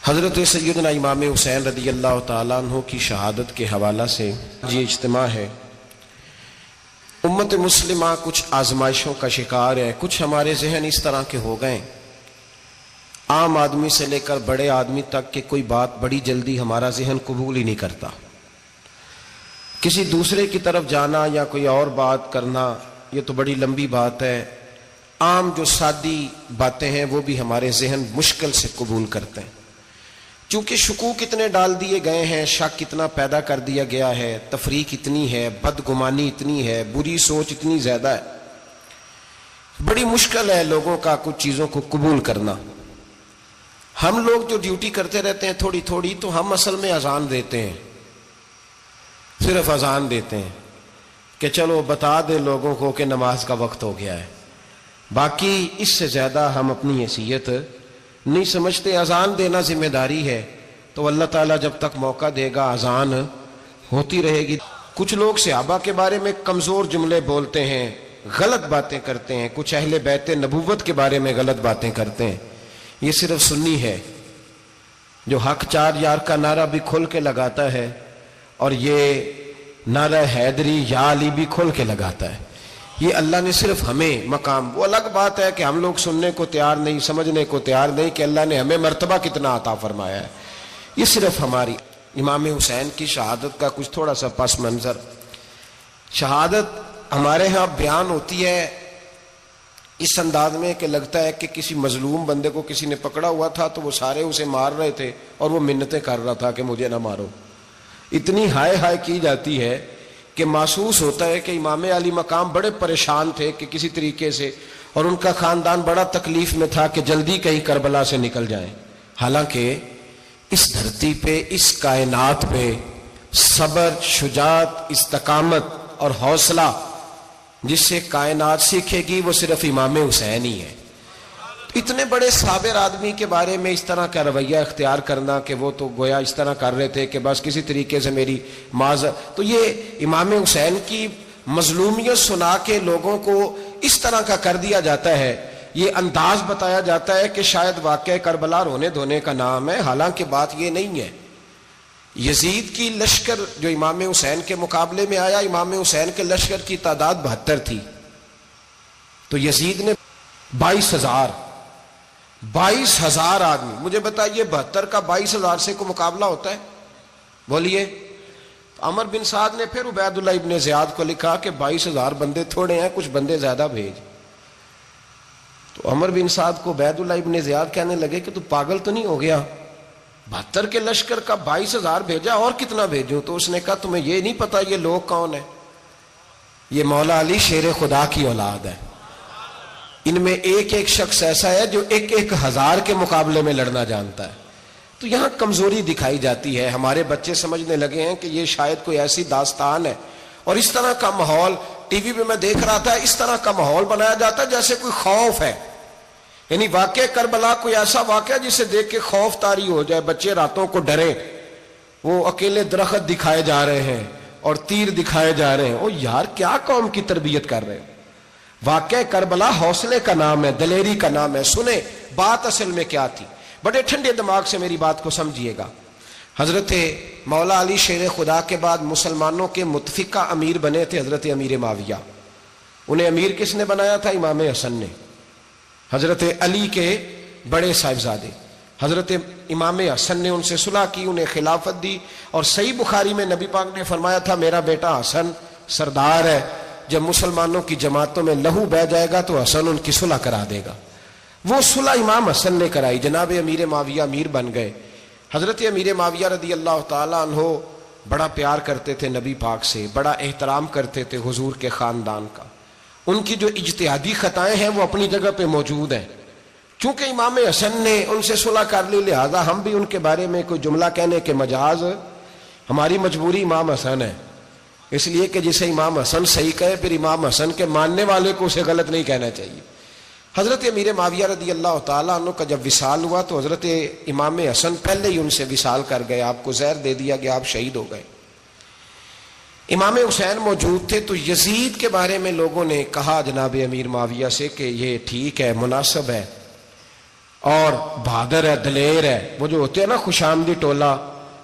حضرت سیدنا امام حسین رضی اللہ تعالیٰ عنہ کی شہادت کے حوالہ سے یہ اجتماع ہے۔ امت مسلمہ کچھ آزمائشوں کا شکار ہے، کچھ ہمارے ذہن اس طرح کے ہو گئے، عام آدمی سے لے کر بڑے آدمی تک کہ کوئی بات بڑی جلدی ہمارا ذہن قبول ہی نہیں کرتا۔ کسی دوسرے کی طرف جانا یا کوئی اور بات کرنا یہ تو بڑی لمبی بات ہے، عام جو سادی باتیں ہیں وہ بھی ہمارے ذہن مشکل سے قبول کرتے ہیں، چونکہ شکوک اتنے ڈال دیے گئے ہیں، شک اتنا پیدا کر دیا گیا ہے، تفریق اتنی ہے، بدگمانی اتنی ہے، بری سوچ اتنی زیادہ ہے، بڑی مشکل ہے لوگوں کا کچھ چیزوں کو قبول کرنا۔ ہم لوگ جو ڈیوٹی کرتے رہتے ہیں تھوڑی تھوڑی، تو ہم اصل میں اذان دیتے ہیں، صرف اذان دیتے ہیں کہ چلو بتا دے لوگوں کو کہ نماز کا وقت ہو گیا ہے، باقی اس سے زیادہ ہم اپنی حیثیت نہیں سمجھتے۔ اذان دینا ذمہ داری ہے، تو اللہ تعالیٰ جب تک موقع دے گا اذان ہوتی رہے گی۔ کچھ لوگ صحابہ کے بارے میں کمزور جملے بولتے ہیں، غلط باتیں کرتے ہیں، کچھ اہل بیت نبوت کے بارے میں غلط باتیں کرتے ہیں۔ یہ صرف سنی ہے جو حق چار یار کا نعرہ بھی کھل کے لگاتا ہے، اور یہ نعرہ حیدری یا علی بھی کھل کے لگاتا ہے۔ یہ اللہ نے صرف ہمیں مقام، وہ الگ بات ہے کہ ہم لوگ سننے کو تیار نہیں، سمجھنے کو تیار نہیں کہ اللہ نے ہمیں مرتبہ کتنا عطا فرمایا ہے۔ یہ صرف ہماری امام حسین کی شہادت کا کچھ تھوڑا سا پس منظر۔ شہادت ہمارے ہاں بیان ہوتی ہے اس انداز میں کہ لگتا ہے کہ کسی مظلوم بندے کو کسی نے پکڑا ہوا تھا تو وہ سارے اسے مار رہے تھے اور وہ منتیں کر رہا تھا کہ مجھے نہ مارو۔ اتنی ہائے ہائے کی جاتی ہے کہ محسوس ہوتا ہے کہ امام علی مقام بڑے پریشان تھے کہ کسی طریقے سے، اور ان کا خاندان بڑا تکلیف میں تھا کہ جلدی کہیں کربلا سے نکل جائیں۔ حالانکہ اس دھرتی پہ، اس کائنات پہ صبر، شجاعت، استقامت اور حوصلہ جس سے کائنات سیکھے گی وہ صرف امام حسین ہی ہے۔ اتنے بڑے صابر آدمی کے بارے میں اس طرح کا رویہ اختیار کرنا کہ وہ تو گویا اس طرح کر رہے تھے کہ بس کسی طریقے سے میری معذرت، تو یہ امام حسین کی مظلومیت سنا کے لوگوں کو اس طرح کا کر دیا جاتا ہے، یہ انداز بتایا جاتا ہے کہ شاید واقعہ کربلا رونے دھونے کا نام ہے، حالانکہ بات یہ نہیں ہے۔ یزید کی لشکر جو امام حسین کے مقابلے میں آیا، امام حسین کے لشکر کی تعداد 72 تھی، تو یزید نے 22,000 آدمی، مجھے بتائیے 72 کا 22,000 سے کو مقابلہ ہوتا ہے؟ بولیے۔ عمر بن سعد نے پھر عبید اللہ ابن زیاد کو لکھا کہ 22,000 بندے تھوڑے ہیں، کچھ بندے زیادہ بھیج۔ تو عمر بن سعد کو عبید اللہ ابن زیاد کہنے لگے کہ تو پاگل تو نہیں ہو گیا، 72 کے لشکر کا 22,000 بھیجا، اور کتنا بھیجوں؟ تو اس نے کہا تمہیں یہ نہیں پتا یہ لوگ کون ہیں؟ یہ مولا علی شیر خدا کی اولاد ہے، ان میں ایک ایک شخص ایسا ہے جو 1,000 کے مقابلے میں لڑنا جانتا ہے۔ تو یہاں کمزوری دکھائی جاتی ہے، ہمارے بچے سمجھنے لگے ہیں کہ یہ شاید کوئی ایسی داستان ہے، اور اس طرح کا ماحول ٹی وی پہ میں دیکھ رہا تھا، اس طرح کا ماحول بنایا جاتا ہے جیسے کوئی خوف ہے، یعنی واقع کربلا کوئی ایسا واقعہ جسے دیکھ کے خوف طاری ہو جائے، بچے راتوں کو ڈرے، وہ اکیلے درخت دکھائے جا رہے ہیں اور تیر دکھائے جا رہے ہیں۔ او یار کیا قوم کی تربیت کر رہے ہیں؟ واقعہ کربلا حوصلے کا نام ہے، دلیری کا نام ہے۔ سنیں بات اصل میں کیا تھی، بڑے ٹھنڈے دماغ سے میری بات کو سمجھیے گا۔ حضرت مولا علی شیر خدا کے بعد مسلمانوں کے متفقہ امیر بنے تھے حضرت امیر معاویہ۔ انہیں امیر کس نے بنایا تھا؟ امام حسن نے، حضرت علی کے بڑے صاحبزادے۔ حضرت امام حسن نے ان سے صلح کی، انہیں خلافت دی، اور صحیح بخاری میں نبی پاک نے فرمایا تھا میرا بیٹا حسن سردار ہے، جب مسلمانوں کی جماعتوں میں لہو بہ جائے گا تو حسن ان کی صلح کرا دے گا۔ وہ صلح امام حسن نے کرائی، جناب امیر معاویہ امیر بن گئے۔ حضرت امیر معاویہ رضی اللہ تعالیٰ عنہ بڑا پیار کرتے تھے نبی پاک سے، بڑا احترام کرتے تھے حضور کے خاندان کا۔ ان کی جو اجتہادی خطائیں ہیں وہ اپنی جگہ پہ موجود ہیں، چونکہ امام حسن نے ان سے صلح کر لی، لہذا ہم بھی ان کے بارے میں کوئی جملہ کہنے کے مجاز، ہماری مجبوری امام حسن ہے، اس لیے کہ جسے امام حسن صحیح کہے پھر امام حسن کے ماننے والے کو اسے غلط نہیں کہنا چاہیے۔ حضرت امیر معاویہ رضی اللہ تعالیٰ عنہ کا جب وصال ہوا تو حضرت امام حسن پہلے ہی ان سے وصال کر گئے، آپ کو زہر دے دیا گیا، آپ شہید ہو گئے۔ امام حسین موجود تھے، تو یزید کے بارے میں لوگوں نے کہا جناب امیر معاویہ سے کہ یہ ٹھیک ہے، مناسب ہے، اور بہادر ہے، دلیر ہے. وہ جو ہوتے ہیں نا خوش آمدی ٹولہ،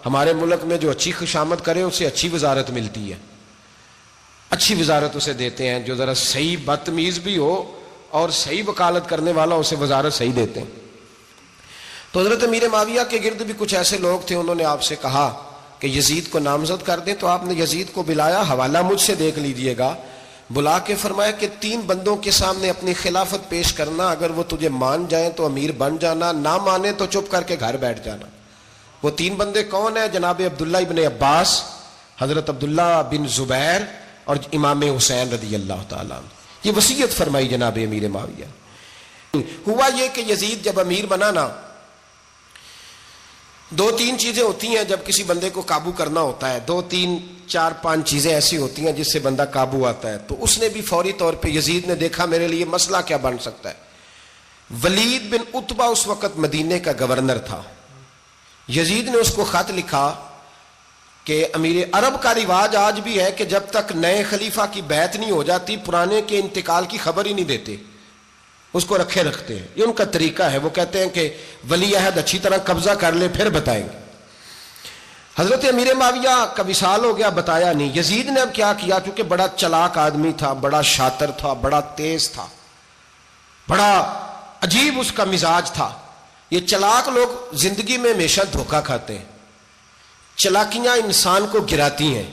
ہمارے ملک میں جو اچھی خوشامد کرے اسے اچھی وزارت ملتی ہے، اچھی وزارت اسے دیتے ہیں. جو ذرا صحیح بدتمیز بھی ہو اور صحیح وکالت کرنے والا اسے وزارت صحیح دیتے ہیں. تو حضرت امیر معاویہ کے گرد بھی کچھ ایسے لوگ تھے، انہوں نے آپ سے کہا کہ یزید کو نامزد کر دیں. تو آپ نے یزید کو بلایا، حوالہ مجھ سے دیکھ لیجئے گا. بلا کے فرمایا کہ 3 بندوں کے سامنے اپنی خلافت پیش کرنا، اگر وہ تجھے مان جائیں تو امیر بن جانا، نہ مانے تو چپ کر کے گھر بیٹھ جانا. وہ 3 بندے کون ہیں؟ جناب عبداللہ ابن عباس، حضرت عبداللہ بن زبیر اور امام حسین رضی اللہ تعالیٰ عنہ. یہ وصیت فرمائی جناب امیر معاویہ. ہوا یہ کہ یزید جب امیر بنا نا، 2-3 چیزیں ہوتی ہیں جب کسی بندے کو قابو کرنا ہوتا ہے. 2-3 4-5 چیزیں ایسی ہوتی ہیں جس سے بندہ قابو آتا ہے. تو اس نے بھی فوری طور پہ، یزید نے دیکھا میرے لیے مسئلہ کیا بن سکتا ہے. ولید بن عتبہ اس وقت مدینے کا گورنر تھا. یزید نے اس کو خط لکھا کہ امیر عرب کا رواج آج بھی ہے کہ جب تک نئے خلیفہ کی بیعت نہیں ہو جاتی پرانے کے انتقال کی خبر ہی نہیں دیتے، اس کو رکھے رکھتے ہیں. یہ ان کا طریقہ ہے. وہ کہتے ہیں کہ ولی عہد اچھی طرح قبضہ کر لے پھر بتائیں گے. حضرت امیر معاویہ کا وصال ہو گیا، بتایا نہیں. یزید نے اب کیا کیا، چونکہ بڑا چلاک آدمی تھا، بڑا شاطر تھا، بڑا تیز تھا، بڑا عجیب اس کا مزاج تھا. یہ چلاک لوگ زندگی میں ہمیشہ دھوکہ کھاتے ہیں. چلاکیاں انسان کو گراتی ہیں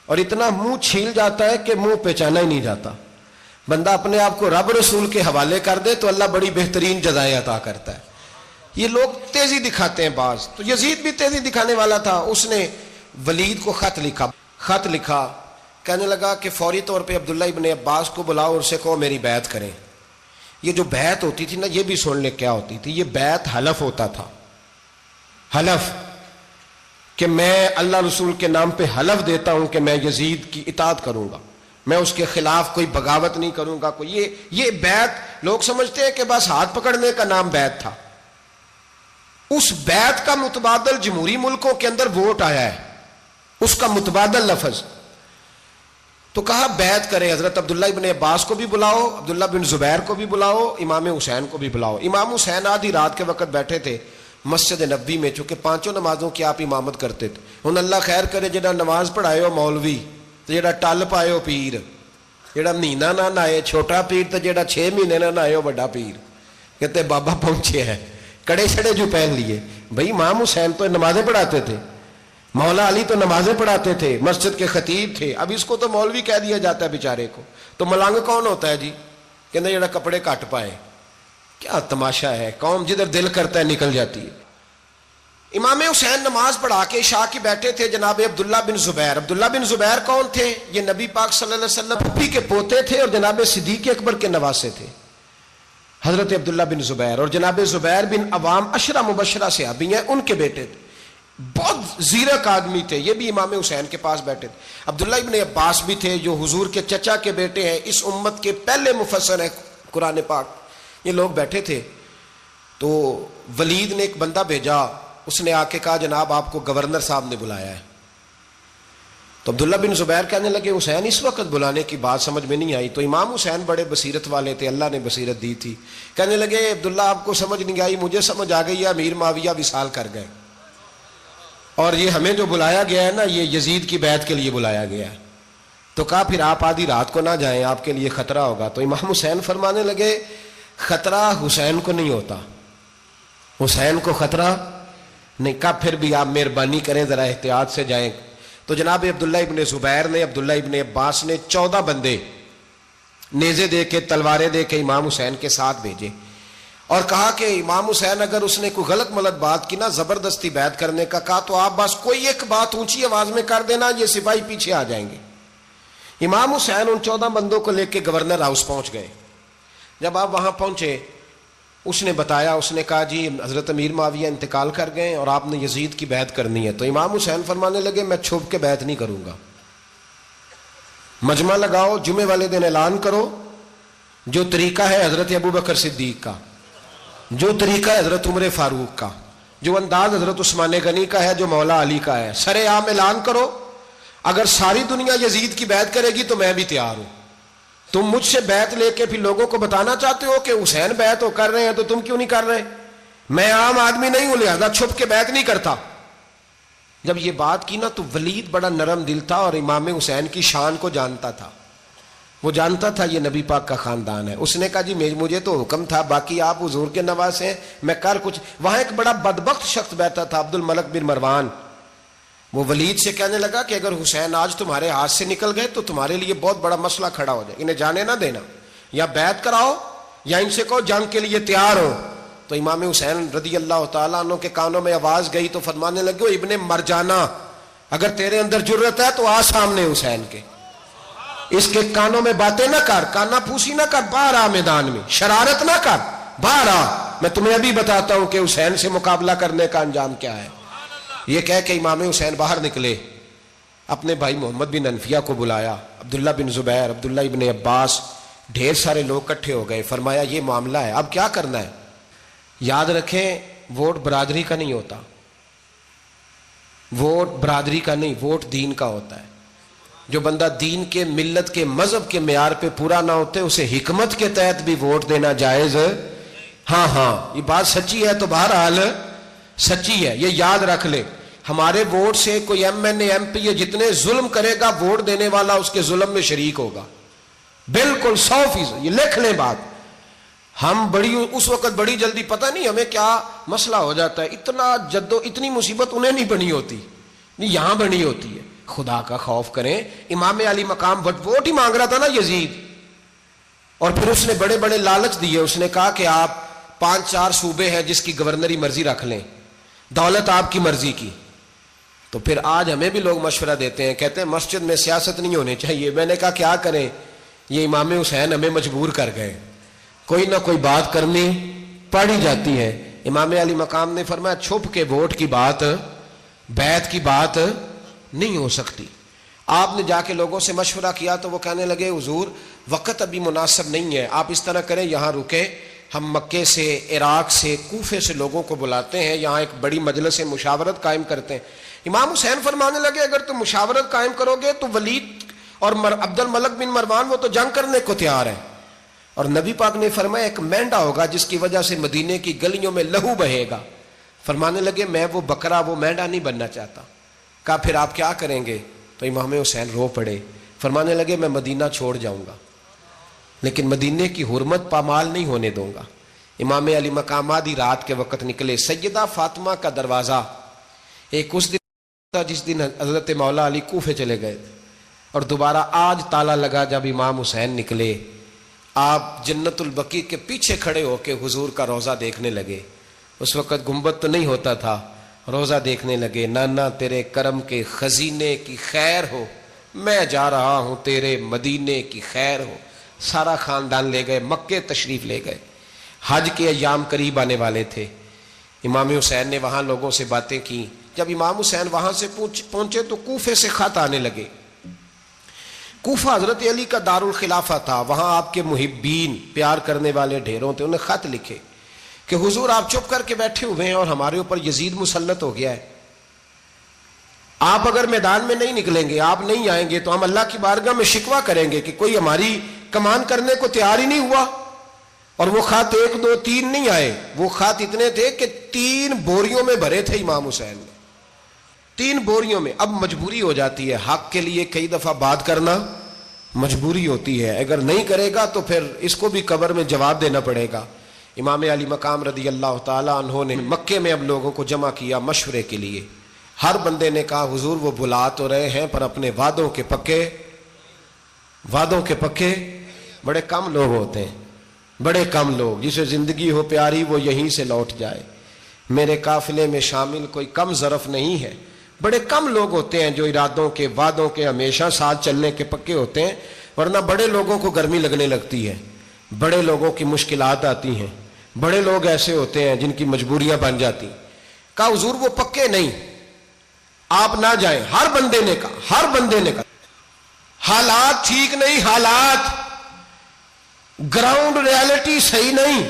اور اتنا منہ چھیل جاتا ہے کہ منہ پہچانا ہی نہیں جاتا. بندہ اپنے آپ کو رب رسول کے حوالے کر دے تو اللہ بڑی بہترین جزائیں عطا کرتا ہے. یہ لوگ تیزی دکھاتے ہیں بعض. تو یزید بھی تیزی دکھانے والا تھا. اس نے ولید کو خط لکھا کہنے لگا کہ فوری طور پہ عبداللہ ابن عباس کو بلاؤ اور اسے کہو میری بیعت کریں. یہ جو بیعت ہوتی تھی نا، یہ بھی سن لے کیا ہوتی تھی. یہ بیعت حلف ہوتا تھا. حلف کہ میں اللہ رسول کے نام پہ حلف دیتا ہوں کہ میں یزید کی اطاعت کروں گا، میں اس کے خلاف کوئی بغاوت نہیں کروں گا. یہ بیعت لوگ سمجھتے ہیں کہ بس ہاتھ پکڑنے کا نام بیعت تھا. اس بیعت کا متبادل جمہوری ملکوں کے اندر ووٹ آیا ہے، اس کا متبادل لفظ. تو کہا بیعت کرے. حضرت عبداللہ ابن عباس کو بھی بلاؤ، عبداللہ بن زبیر کو بھی بلاؤ، امام حسین کو بھی بلاؤ. امام حسین آدھی رات کے وقت بیٹھے تھے مسجد نبوی میں، چونکہ 5 نمازوں کی آپ امامت کرتے تھے. ہن اللہ خیر کرے جڑا نماز پڑھائے ہو مولوی، تو جڑا ٹل پائے ہو پیر، جڑا مہینہ نہ نہائے چھوٹا پیر، تو جڑا 6 مہینے نہ نہائے ہو بڑا پیر. کہتے بابا پہنچے ہیں، کڑے چھڑے جو پہن لیے. بھائی امام حسین تو نمازیں پڑھاتے تھے، مولا علی تو نمازیں پڑھاتے تھے، مسجد کے خطیب تھے. اب اس کو تو مولوی کہہ دیا جاتا ہے بیچارے کو. تو ملنگ کون ہوتا ہے جی؟ کہتے جڑا کپڑے کٹ پائے. کیا تماشا ہے، قوم جدھر دل کرتا ہے نکل جاتی ہے. امام حسین نماز پڑھا کے عشاء کی بیٹھے تھے جناب عبداللہ بن زبیر. عبداللہ بن زبیر کون تھے؟ یہ نبی پاک صلی اللہ علیہ وسلم پھپھی کے پوتے تھے اور جناب صدیق اکبر کے نواسے تھے. حضرت عبداللہ بن زبیر اور جناب زبیر بن عوام عشرہ مبشرہ صحابی ہیں، ان کے بیٹے تھے. بہت زیرک آدمی تھے. یہ بھی امام حسین کے پاس بیٹھے تھے. عبداللہ ابن عباس بھی تھے جو حضور کے چچا کے بیٹے ہیں، اس امت کے پہلے مفسر ہیں قرآن پاک. یہ لوگ بیٹھے تھے. تو ولید نے ایک بندہ بھیجا، اس نے آ کے کہا جناب آپ کو گورنر صاحب نے بلایا ہے. تو عبداللہ بن زبیر کہنے لگے حسین اس وقت بلانے کی بات سمجھ میں نہیں آئی. تو امام حسین بڑے بصیرت والے تھے، اللہ نے بصیرت دی تھی. کہنے لگے عبداللہ آپ کو سمجھ نہیں آئی، مجھے سمجھ آ گئی ہے، امیر معاویہ وصال کر گئے اور یہ ہمیں جو بلایا گیا ہے نا، یہ یزید کی بیعت کے لیے بلایا گیا ہے. تو کہا پھر آپ آدھی رات کو نہ جائیں، آپ کے لیے خطرہ ہوگا. تو امام حسین فرمانے لگے خطرہ حسین کو نہیں ہوتا، حسین کو خطرہ نہیں. کہا پھر بھی آپ مہربانی کریں ذرا احتیاط سے جائیں. تو جناب عبداللہ ابن زبیر نے، عبداللہ ابن عباس نے 14 بندے نیزے دے کے، تلواریں دے کے امام حسین کے ساتھ بھیجے اور کہا کہ امام حسین اگر اس نے کوئی غلط ملت بات کی نا، زبردستی بیعت کرنے کا کہا، تو آپ بس کوئی ایک بات اونچی آواز میں کر دینا، یہ سپاہی پیچھے آ جائیں گے. امام حسین ان 14 بندوں کو لے کے گورنر ہاؤس پہنچ گئے. جب آپ وہاں پہنچے اس نے بتایا، اس نے کہا جی حضرت امیر معاویہ انتقال کر گئے اور آپ نے یزید کی بیعت کرنی ہے. تو امام حسین فرمانے لگے میں چھپ کے بیعت نہیں کروں گا، مجمع لگاؤ، جمعے والے دن اعلان کرو. جو طریقہ ہے حضرت ابوبکر صدیق کا، جو طریقہ ہے حضرت عمر فاروق کا، جو انداز حضرت عثمان غنی کا ہے، جو مولا علی کا ہے، سر عام اعلان کرو. اگر ساری دنیا یزید کی بیعت کرے گی تو میں بھی تیار ہوں. تم مجھ سے بیعت لے کے پھر لوگوں کو بتانا چاہتے ہو کہ حسین بیعت ہو کر رہے ہیں تو تم کیوں نہیں کر رہے؟ میں عام آدمی نہیں ہوں لہذا چھپ کے بیعت نہیں کرتا. جب یہ بات کی نا تو ولید بڑا نرم دل تھا اور امام حسین کی شان کو جانتا تھا. وہ جانتا تھا یہ نبی پاک کا خاندان ہے. اس نے کہا جی مجھے تو حکم تھا, باقی آپ حضور کے نواز ہیں, میں کر کچھ. وہاں ایک بڑا بدبخت شخص بیٹھا تھا, عبد الملک بن مروان. وہ ولید سے کہنے لگا کہ اگر حسین آج تمہارے ہاتھ سے نکل گئے تو تمہارے لیے بہت بڑا مسئلہ کھڑا ہو جائے, انہیں جانے نہ دینا, یا بیعت کراؤ یا ان سے کہو جنگ کے لیے تیار ہو. تو امام حسین رضی اللہ تعالیٰ عنہ کے کانوں میں آواز گئی تو فرمانے لگے, ابن مرجانہ اگر تیرے اندر جرت ہے تو آ سامنے حسین کے, اس کے کانوں میں باتیں نہ کر, کانا پھوسی نہ کر, باہر آ میدان میں, شرارت نہ کر, باہر آ, میں تمہیں ابھی بتاتا ہوں کہ حسین سے مقابلہ کرنے کا انجام کیا ہے. یہ کہہ کہ امام حسین باہر نکلے, اپنے بھائی محمد بن انفیہ کو بلایا, عبداللہ بن زبیر, عبداللہ ابن عباس, ڈھیر سارے لوگ اکٹھے ہو گئے. فرمایا یہ معاملہ ہے, اب کیا کرنا ہے. یاد رکھیں ووٹ برادری کا نہیں ہوتا, ووٹ برادری کا نہیں, ووٹ دین کا ہوتا ہے. جو بندہ دین کے, ملت کے, مذہب کے معیار پہ پورا نہ ہوتے اسے حکمت کے تحت بھی ووٹ دینا جائز. ہاں یہ بات سچی ہے تو بہرحال سچی ہے, یہ یاد رکھ لے. ہمارے ووٹ سے کوئی ایم این اے, ایم پی اے جتنے ظلم کرے گا, ووٹ دینے والا اس کے ظلم میں شریک ہوگا, بالکل 100%. یہ لکھ لیں بات. ہم اس وقت بڑی جلدی, پتہ نہیں ہمیں کیا مسئلہ ہو جاتا ہے, اتنا اتنی مصیبت انہیں نہیں بنی ہوتی, نہیں یہاں بنی ہوتی ہے. خدا کا خوف کریں. امام علی مقام ووٹ ہی مانگ رہا تھا نا یزید, اور پھر اس نے بڑے بڑے لالچ دیے. اس نے کہا کہ آپ 5-4 صوبے ہیں جس کی گورنری مرضی رکھ لیں, دولت آپ کی مرضی کی. تو پھر آج ہمیں بھی لوگ مشورہ دیتے ہیں, کہتے ہیں مسجد میں سیاست نہیں ہونی چاہیے. میں نے کہا کیا کریں, یہ امام حسین ہمیں مجبور کر گئے, کوئی نہ کوئی بات کرنی پڑ ہی جاتی ہے. امام علی مقام نے فرمایا چھپ کے ووٹ کی بات, بیعت کی بات نہیں ہو سکتی. آپ نے جا کے لوگوں سے مشورہ کیا تو وہ کہنے لگے حضور وقت ابھی مناسب نہیں ہے, آپ اس طرح کریں یہاں رکیں, ہم مکے سے, عراق سے, کوفے سے لوگوں کو بلاتے ہیں, یہاں ایک بڑی مجلس مشاورت قائم کرتے ہیں. امام حسین فرمانے لگے اگر تم مشاورت قائم کرو گے تو ولید اور عبد الملک بن مروان وہ تو جنگ کرنے کو تیار ہیں, اور نبی پاک نے فرمایا ایک مینڈا ہوگا جس کی وجہ سے مدینے کی گلیوں میں لہو بہے گا. فرمانے لگے میں وہ بکرا, وہ مینڈا نہیں بننا چاہتا. کہا پھر آپ کیا کریں گے. تو امام حسین رو پڑے, فرمانے لگے میں مدینہ چھوڑ جاؤں گا لیکن مدینے کی حرمت پامال نہیں ہونے دوں گا. امام علی مقام آدھی رات کے وقت نکلے. سیدہ فاطمہ کا دروازہ ایک اس دن تھا جس دن حضرت مولا علی کوفے چلے گئے, اور دوبارہ آج تالا لگا جب امام حسین نکلے. آپ جنت البقیع کے پیچھے کھڑے ہو کے حضور کا روضہ دیکھنے لگے. اس وقت گنبد تو نہیں ہوتا تھا, روضہ دیکھنے لگے. نانا تیرے کرم کے خزینے کی خیر ہو, میں جا رہا ہوں تیرے مدینے کی خیر ہو. سارا خاندان لے گئے, مکے تشریف لے گئے. حج کے ایام قریب آنے والے تھے. امام حسین نے وہاں لوگوں سے باتیں کی. جب امام حسین وہاں سے پہنچے تو کوفے سے خط آنے لگے. کوفہ حضرت علی کا دار الخلافہ تھا, وہاں آپ کے محبین, پیار کرنے والے ڈھیروں تھے. انہیں خط لکھے کہ حضور آپ چپ کر کے بیٹھے ہوئے ہیں اور ہمارے اوپر یزید مسلط ہو گیا ہے. آپ اگر میدان میں نہیں نکلیں گے, آپ نہیں آئیں گے تو ہم اللہ کی بارگاہ میں شکوہ کریں گے کہ کوئی ہماری کمان کرنے کو تیار ہی نہیں ہوا. اور وہ خط 1 2 3 نہیں آئے, وہ خط اتنے تھے کہ 3 بوریوں میں بھرے تھے امام حسین نے, 3 بوریوں میں. اب مجبوری ہو جاتی ہے, حق کے لیے کئی دفعہ بات کرنا مجبوری ہوتی ہے. اگر نہیں کرے گا تو پھر اس کو بھی قبر میں جواب دینا پڑے گا. امام علی مقام رضی اللہ تعالیٰ عنہ نے مکے میں اب لوگوں کو جمع کیا مشورے کے لیے. ہر بندے نے کہا حضور وہ بلا تو رہے ہیں پر اپنے وعدوں کے پکے بڑے کم لوگ ہوتے ہیں, بڑے کم لوگ. جسے زندگی ہو پیاری وہ یہیں سے لوٹ جائے. میرے قافلے میں شامل کوئی کم ظرف نہیں ہے. بڑے کم لوگ ہوتے ہیں جو ارادوں کے, وعدوں کے ہمیشہ ساتھ چلنے کے پکے ہوتے ہیں, ورنہ بڑے لوگوں کو گرمی لگنے لگتی ہے, بڑے لوگوں کی مشکلات آتی ہیں, بڑے لوگ ایسے ہوتے ہیں جن کی مجبوریاں بن جاتی. کہا حضور وہ پکے نہیں, آپ نہ جائیں. ہر بندے نے کہا حالات ٹھیک نہیں, حالات گراؤنڈ ریالٹی صحیح نہیں.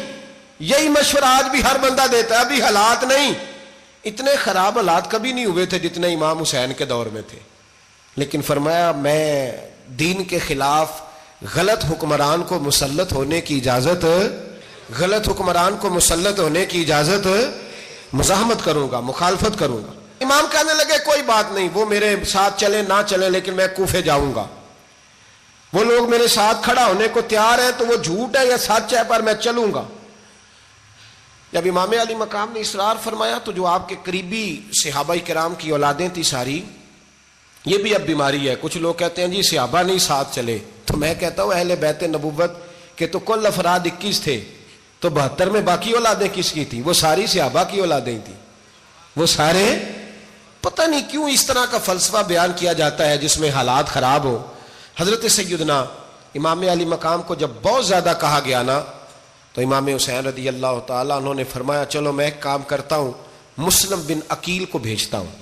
یہی مشورہ آج بھی ہر بندہ دیتا ہے, ابھی حالات نہیں. اتنے خراب حالات کبھی نہیں ہوئے تھے جتنے امام حسین کے دور میں تھے. لیکن فرمایا میں دین کے خلاف غلط حکمران کو مسلط ہونے کی اجازت غلط حکمران کو مسلط ہونے کی اجازت مزاحمت کروں گا، مخالفت کروں گا۔ امام کہنے لگے کوئی بات نہیں، وہ میرے ساتھ چلے نہ چلے لیکن میں کوفے جاؤں گا، وہ لوگ میرے ساتھ کھڑا ہونے کو تیار ہیں تو وہ جھوٹ ہے یا سچ ہے پر میں چلوں گا۔ جب امام علی مقام نے اصرار فرمایا تو جو آپ کے قریبی صحابہ کرام کی اولادیں تھی ساری، یہ بھی اب بیماری ہے، کچھ لوگ کہتے ہیں جی صحابہ نہیں ساتھ چلے، تو میں کہتا ہوں اہل بیت نبوت کے تو کل افراد 21 تھے، تو 72 میں باقی اولادیں کس کی تھیں؟ وہ ساری صحابہ کی اولادیں تھیں، وہ سارے۔ پتہ نہیں کیوں اس طرح کا فلسفہ بیان کیا جاتا ہے جس میں حالات خراب ہو۔ حضرت سیدنا امام علی مقام کو جب بہت زیادہ کہا گیا نا تو امام حسین رضی اللہ تعالیٰ عنہ نے فرمایا چلو میں ایک کام کرتا ہوں، مسلم بن عقیل کو بھیجتا ہوں،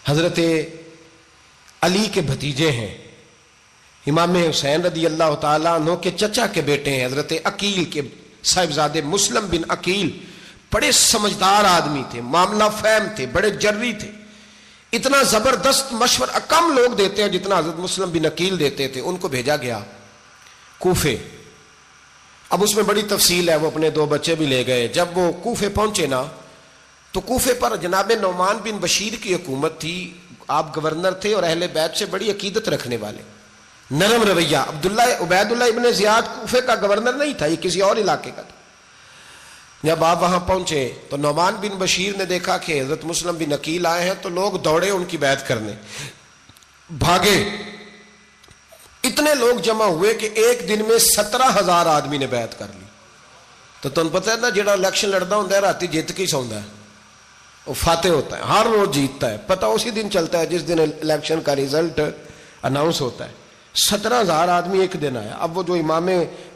حضرت علی کے بھتیجے ہیں، امام حسین رضی اللہ تعالیٰ عنہ کے چچا کے بیٹے ہیں، حضرت عقیل کے صاحبزادے مسلم بن عقیل بڑے سمجھدار آدمی تھے، معاملہ فہم تھے، بڑے جری تھے، اتنا زبردست مشورہ کم لوگ دیتے ہیں جتنا حضرت مسلم بن عقیل دیتے تھے۔ ان کو بھیجا گیا کوفے۔ اب اس میں بڑی تفصیل ہے، وہ اپنے 2 بچے بھی لے گئے۔ جب وہ کوفے پہنچے نا تو کوفے پر جناب نعمان بن بشیر کی حکومت تھی، آپ گورنر تھے اور اہل بیت سے بڑی عقیدت رکھنے والے، نرم رویہ۔ عبید اللہ ابن زیاد کوفے کا گورنر نہیں تھا، یہ کسی اور علاقے کا تھا۔ جب آپ وہاں پہنچے تو نعمان بن بشیر نے دیکھا کہ حضرت مسلم بن عقیل آئے ہیں تو لوگ دوڑے ان کی بیعت کرنے، بھاگے، اتنے لوگ جمع ہوئے کہ ایک دن میں 17,000 آدمی نے بیعت کر لی۔ تو تمہیں پتہ ہے نا جڑا الیکشن لڑتا ہوں راتی جیت کے سوندا ہے، وہ فاتح ہوتا ہے، ہر روز جیتتا ہے، پتہ اسی دن چلتا ہے جس دن الیکشن کا ریزلٹ اناؤنس ہوتا ہے۔ 17,000 آدمی ایک دن آیا۔ اب وہ جو امام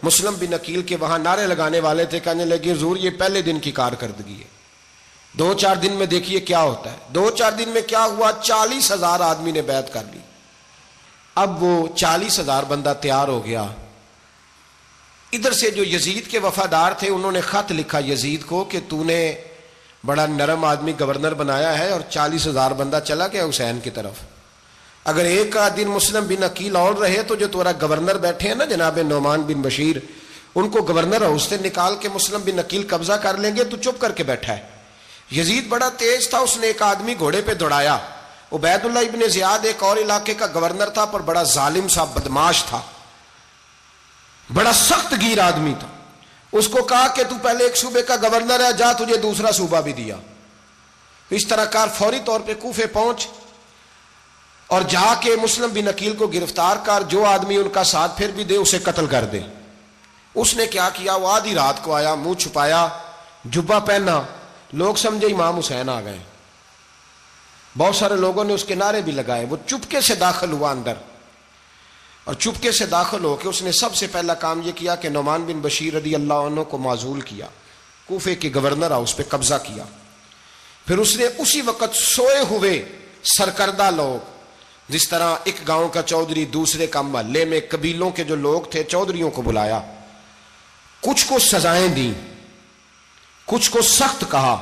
مسلم بن عقیل کے وہاں نعرے لگانے والے تھے کہنے لگے حضور یہ پہلے دن کی کارکردگی ہے، 2-4 دن میں دیکھیے کیا ہوتا ہے۔ 2-4 دن میں کیا ہوا؟ 40,000 آدمی نے بیعت کر لی۔ اب وہ 40,000 بندہ تیار ہو گیا۔ ادھر سے جو یزید کے وفادار تھے انہوں نے خط لکھا یزید کو کہ تو نے بڑا نرم آدمی گورنر بنایا ہے اور 40,000 بندہ چلا گیا حسین کی طرف، اگر ایک دن مسلم بن عقیل اور رہے تو جو تمہارا گورنر بیٹھے ہیں نا جناب نعمان بن بشیر، ان کو گورنر ہاؤس سے نکال کے مسلم بن عقیل قبضہ کر لیں گے، تو چپ کر کے بیٹھا ہے۔ یزید بڑا تیز تھا، اس نے ایک آدمی گھوڑے پہ دوڑایا۔ عبید اللہ ابن زیاد ایک اور علاقے کا گورنر تھا پر بڑا ظالم سا بدماش تھا، بڑا سخت گیر آدمی تھا۔ اس کو کہا کہ تو پہلے ایک صوبے کا گورنر ہے، جا تجھے دوسرا صوبہ بھی دیا۔ اس طرح کار فوری طور پہ کوفے پہنچ اور جا کے مسلم بن عقیل کو گرفتار کر، جو آدمی ان کا ساتھ پھر بھی دے اسے قتل کر دے۔ اس نے کیا کیا؟ وہ آدھی رات کو آیا، منہ چھپایا، جبہ پہنا، لوگ سمجھے امام حسین آ گئے۔ بہت سارے لوگوں نے اس کے نعرے بھی لگائے۔ وہ چپکے سے داخل ہوا اندر، اور چپکے سے داخل ہو کے اس نے سب سے پہلا کام یہ کیا کہ نعمان بن بشیر رضی اللہ عنہ کو معزول کیا، کوفے کے گورنر ہاؤس پہ قبضہ کیا۔ پھر اس نے اسی وقت سوئے ہوئے سرکردہ لوگ، جس طرح ایک گاؤں کا چودھری دوسرے کا محلے میں قبیلوں کے جو لوگ تھے چودھریوں کو بلایا، کچھ کو سزائیں دیں، کچھ کو سخت کہا،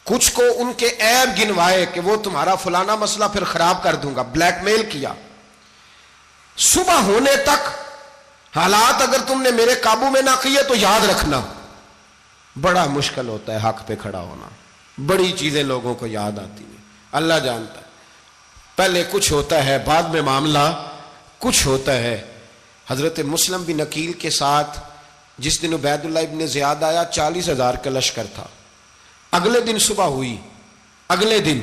کچھ کو ان کے عیب گنوائے کہ وہ تمہارا فلانا مسئلہ پھر خراب کر دوں گا، بلیک میل کیا۔ صبح ہونے تک حالات اگر تم نے میرے قابو میں نہ کیے تو یاد رکھنا بڑا مشکل ہوتا ہے حق پہ کھڑا ہونا، بڑی چیزیں لوگوں کو یاد آتی ہیں، اللہ جانتا ہے۔ پہلے کچھ ہوتا ہے، بعد میں معاملہ کچھ ہوتا ہے۔ حضرت مسلم بن عقیل کے ساتھ جس دن عبید اللہ ابن زیاد آیا 40,000 کا لشکر تھا۔ اگلے دن صبح ہوئی، اگلے دن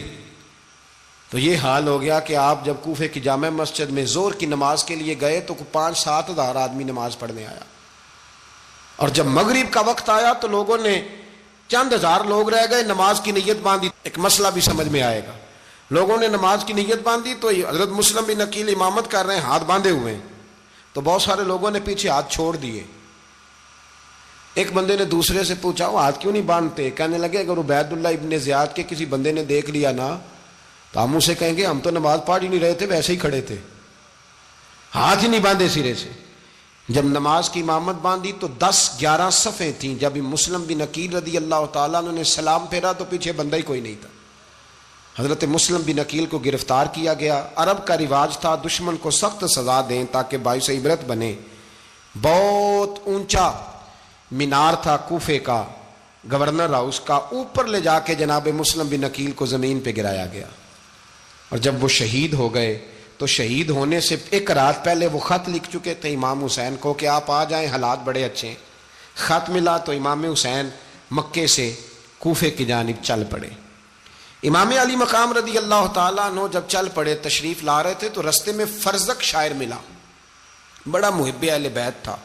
تو یہ حال ہو گیا کہ آپ جب کوفے کی جامع مسجد میں زور کی نماز کے لیے گئے تو 5-7 ہزار آدمی نماز پڑھنے آیا، اور جب مغرب کا وقت آیا تو لوگوں نے چند ہزار لوگ رہ گئے، نماز کی نیت باندھی۔ ایک مسئلہ بھی سمجھ میں آئے گا، لوگوں نے نماز کی نیت باندھی تو حضرت مسلم بن عقیل امامت کر رہے ہیں، ہاتھ باندھے ہوئے ہیں، تو بہت سارے لوگوں نے پیچھے ہاتھ چھوڑ دیے۔ ایک بندے نے دوسرے سے پوچھا وہ ہاتھ کیوں نہیں باندھتے؟ کہنے لگے اگر عبید اللہ ابن زیاد کے کسی بندے نے دیکھ لیا نا تو ہم اسے کہیں گے ہم تو نماز پڑھ ہی نہیں رہے تھے، ویسے ہی کھڑے تھے، ہاتھ ہی نہیں باندھے سرے سے۔ جب نماز کی امامت باندھی تو 10-11 صفیں تھیں۔ جب مسلم بن عقیل رضی اللہ تعالیٰ عنہ نے سلام پھیرا تو پیچھے بندہ ہی کوئی نہیں تھا۔ حضرت مسلم بن عقیل کو گرفتار کیا گیا۔ عرب کا رواج تھا دشمن کو سخت سزا دیں تاکہ باعث عبرت بنے۔ بہت اونچا مینار تھا کوفے کا گورنر ہاؤس کا، اوپر لے جا کے جناب مسلم بن عقیل کو زمین پہ گرایا گیا، اور جب وہ شہید ہو گئے تو شہید ہونے سے ایک رات پہلے وہ خط لکھ چکے تھے امام حسین کو کہ آپ آ جائیں، حالات بڑے اچھے ہیں۔ خط ملا تو امام حسین مکے سے کوفے کی جانب چل پڑے۔ امام علی مقام رضی اللہ تعالیٰ عنہ جب چل پڑے، تشریف لا رہے تھے تو رستے میں فرزق شاعر ملا، بڑا محب اہل بیت تھا۔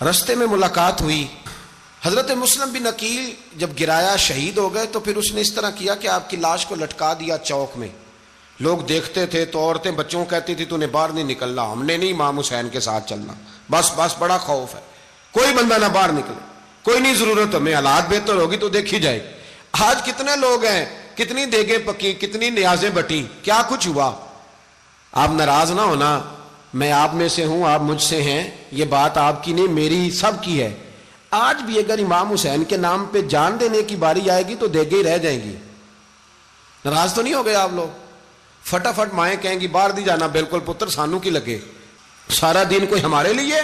رستے میں ملاقات ہوئی، حضرت مسلم بن عقیل جب گرایا شہید ہو گئے تو پھر اس نے اس طرح کیا کہ آپ کی لاش کو لٹکا دیا چوک میں۔ لوگ دیکھتے تھے تو عورتیں بچوں کہتی تھی تو نے باہر نہیں نکلنا، ہم نے نہیں امام حسین کے ساتھ چلنا، بس بڑا خوف ہے، کوئی بندہ نہ باہر نکلے، کوئی نہیں ضرورت ہمیں، حالات بہتر ہوگی تو دیکھی جائے گی۔ آج کتنے لوگ ہیں، کتنی دیگیں پکی، کتنی نیازیں بٹی، کیا کچھ ہوا؟ آپ ناراض نہ ہونا، میں آپ میں سے ہوں، آپ مجھ سے ہیں، یہ بات آپ کی نہیں میری سب کی ہے۔ آج بھی اگر امام حسین کے نام پہ جان دینے کی باری آئے گی تو دیگیں ہی رہ جائیں گی۔ ناراض تو نہیں ہو گئے آپ لوگ؟ فٹافٹ مائیں کہیں گی باہر دی جانا، بالکل پتر سانو کی لگے، سارا دن کوئی ہمارے لیے؟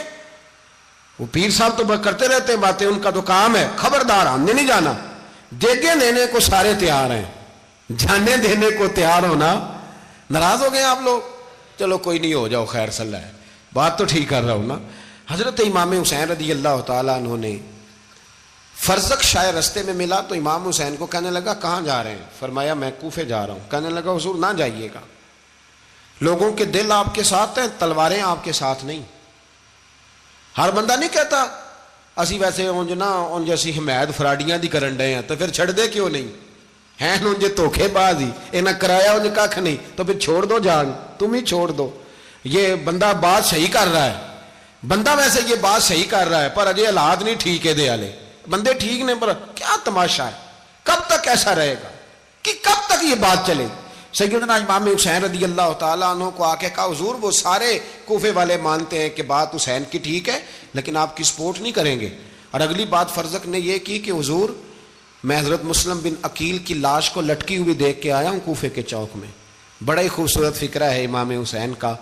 وہ پیر صاحب تو کرتے رہتے ہیں باتیں، ان کا تو کام ہے، خبردار ہم نے نہیں جانا۔ دیگیں دینے کو سارے تیار ہیں، جانے دینے کو تیار ہونا۔ ناراض ہو گئے آپ لوگ؟ چلو کوئی نہیں، ہو جاؤ، خیر صلی اللہ ہے، بات تو ٹھیک کر رہا ہوں نا۔ حضرت امام حسین رضی اللہ تعالیٰ عنہ نے فرزق شاعر رستے میں ملا تو امام حسین کو کہنے لگا کہاں جا رہے ہیں؟ فرمایا میں کوفے جا رہا ہوں۔ کہنے لگا حضور نہ جائیے گا، لوگوں کے دل آپ کے ساتھ ہیں، تلواریں آپ کے ساتھ نہیں۔ ہر بندہ نہیں کہتا اسی ویسے اونج نا اونج اسی حمایت فراڈیاں دی کرن ڈے ہیں تو پھر چھڑ دے کیوں نہیں؟ ہیں اونج دھوکھے باز ہی، انہیں کرایا اونج کھ نہیں تو پھر چھوڑ دو جان، تم ہی چھوڑ دو۔ یہ بندہ بات صحیح کر رہا ہے، بندہ ویسے یہ بات صحیح کر رہا ہے پر اجے حالات نہیں ٹھیک ہے دے والے، بندے ٹھیک نہیں، پر کیا تماشا ہے؟ کب تک ایسا رہے گا کہ کب تک یہ بات چلے؟ سیدنا امام حسین رضی اللہ تعالیٰ عنہ کو آ کے کہا حضور وہ سارے کوفے والے مانتے ہیں کہ بات حسین کی ٹھیک ہے لیکن آپ کی سپورٹ نہیں کریں گے۔ اور اگلی بات فرزق نے یہ کی کہ حضور میں حضرت مسلم بن عقیل کی لاش کو لٹکی ہوئی دیکھ کے آیا ہوں کوفے کے چوک میں، بڑا ہی خوبصورت فکرہ ہے امام حسین کا۔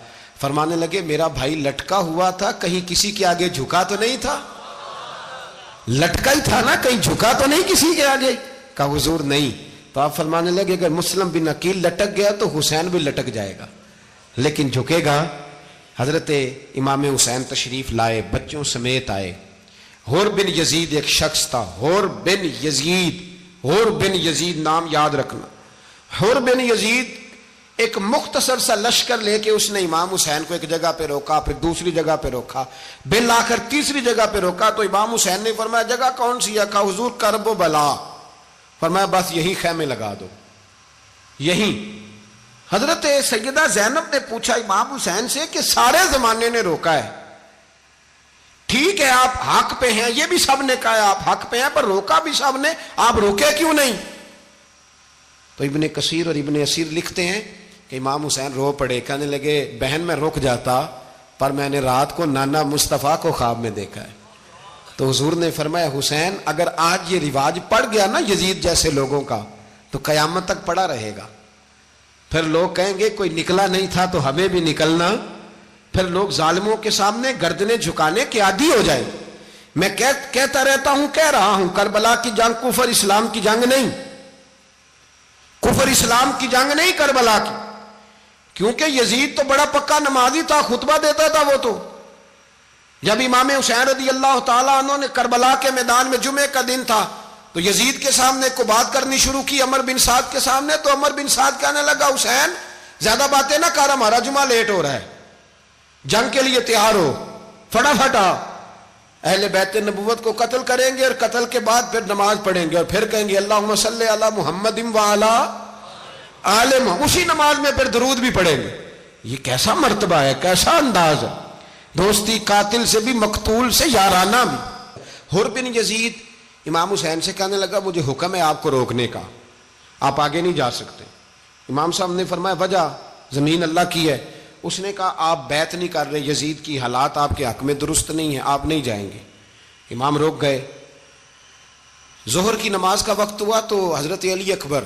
فرمانے لگے میرا بھائی لٹکا ہوا تھا، کہیں کسی کے آگے جھکا تو نہیں تھا؟ لٹکا ہی تھا نا، کہیں جھکا تو نہیں کسی کے آگے؟ کہا حضور نہیں۔ تو آپ فرمانے لگے اگر مسلم بن عقیل لٹک گیا تو حسین بھی لٹک جائے گا، لیکن جھکے گا۔ حضرت امام حسین تشریف لائے، بچوں سمیت آئے۔ حور بن یزید ایک شخص تھا، حور بن یزید نام یاد رکھنا۔ حور بن یزید ایک مختصر سا لشکر لے کے اس نے امام حسین کو ایک جگہ پہ روکا، پھر دوسری جگہ پہ روکا، بالآخر تیسری جگہ پہ روکا تو امام حسین نے فرمایا جگہ کون سی ہے؟ کہا حضور کرب و بلا۔ فرمایا بس یہی خیمے لگا دو، یہی۔ حضرت سیدہ زینب نے پوچھا امام حسین سے کہ سارے زمانے نے روکا ہے، ٹھیک ہے آپ حق پہ ہیں، یہ بھی سب نے کہا ہے آپ حق پہ ہیں، پر روکا بھی سب نے، آپ روکے کیوں نہیں؟ تو ابن کثیر اور ابن اسیر لکھتے ہیں کہ امام حسین رو پڑے، کہنے لگے بہن میں رک جاتا پر میں نے رات کو نانا مصطفیٰ کو خواب میں دیکھا ہے۔ تو حضور نے فرمایا حسین اگر آج یہ رواج پڑ گیا نا یزید جیسے لوگوں کا تو قیامت تک پڑا رہے گا، پھر لوگ کہیں گے کوئی نکلا نہیں تھا تو ہمیں بھی نکلنا، پھر لوگ ظالموں کے سامنے گردنیں جھکانے کے عادی ہو جائیں۔ میں کہتا رہتا ہوں، کہہ رہا ہوں، کربلا کی جنگ کفر اسلام کی جنگ نہیں، کفر اسلام کی جنگ نہیں کربلا کی، کیونکہ یزید تو بڑا پکا نمازی تھا، خطبہ دیتا تھا وہ تو۔ جب امام حسین رضی اللہ تعالیٰ عنہ نے کربلا کے میدان میں جمعے کا دن تھا تو یزید کے سامنے کو بات کرنی شروع کی عمر بن سعد کے سامنے، تو عمر بن سعد کہنے لگا حسین زیادہ باتیں نہ کر، ہمارا جمعہ لیٹ ہو رہا ہے، جنگ کے لیے تیار ہو، فٹافٹ آ، اہل بیت نبوت کو قتل کریں گے اور قتل کے بعد پھر نماز پڑھیں گے اور پھر کہیں گے اللہم صلی علی محمد وعلی آل محمد، اسی نماز میں پھر درود بھی پڑھیں گے۔ یہ کیسا مرتبہ ہے، کیسا انداز ہے، دوستی قاتل سے بھی مقتول سے یارانہ بھی۔ حر بن یزید امام حسین سے کہنے لگا مجھے حکم ہے آپ کو روکنے کا، آپ آگے نہیں جا سکتے۔ امام صاحب نے فرمایا وجہ؟ زمین اللہ کی ہے۔ اس نے کہا آپ بیعت نہیں کر رہے، یزید کی حالات آپ کے حق میں درست نہیں ہیں، آپ نہیں جائیں گے۔ امام روک گئے۔ ظہر کی نماز کا وقت ہوا تو حضرت علی اکبر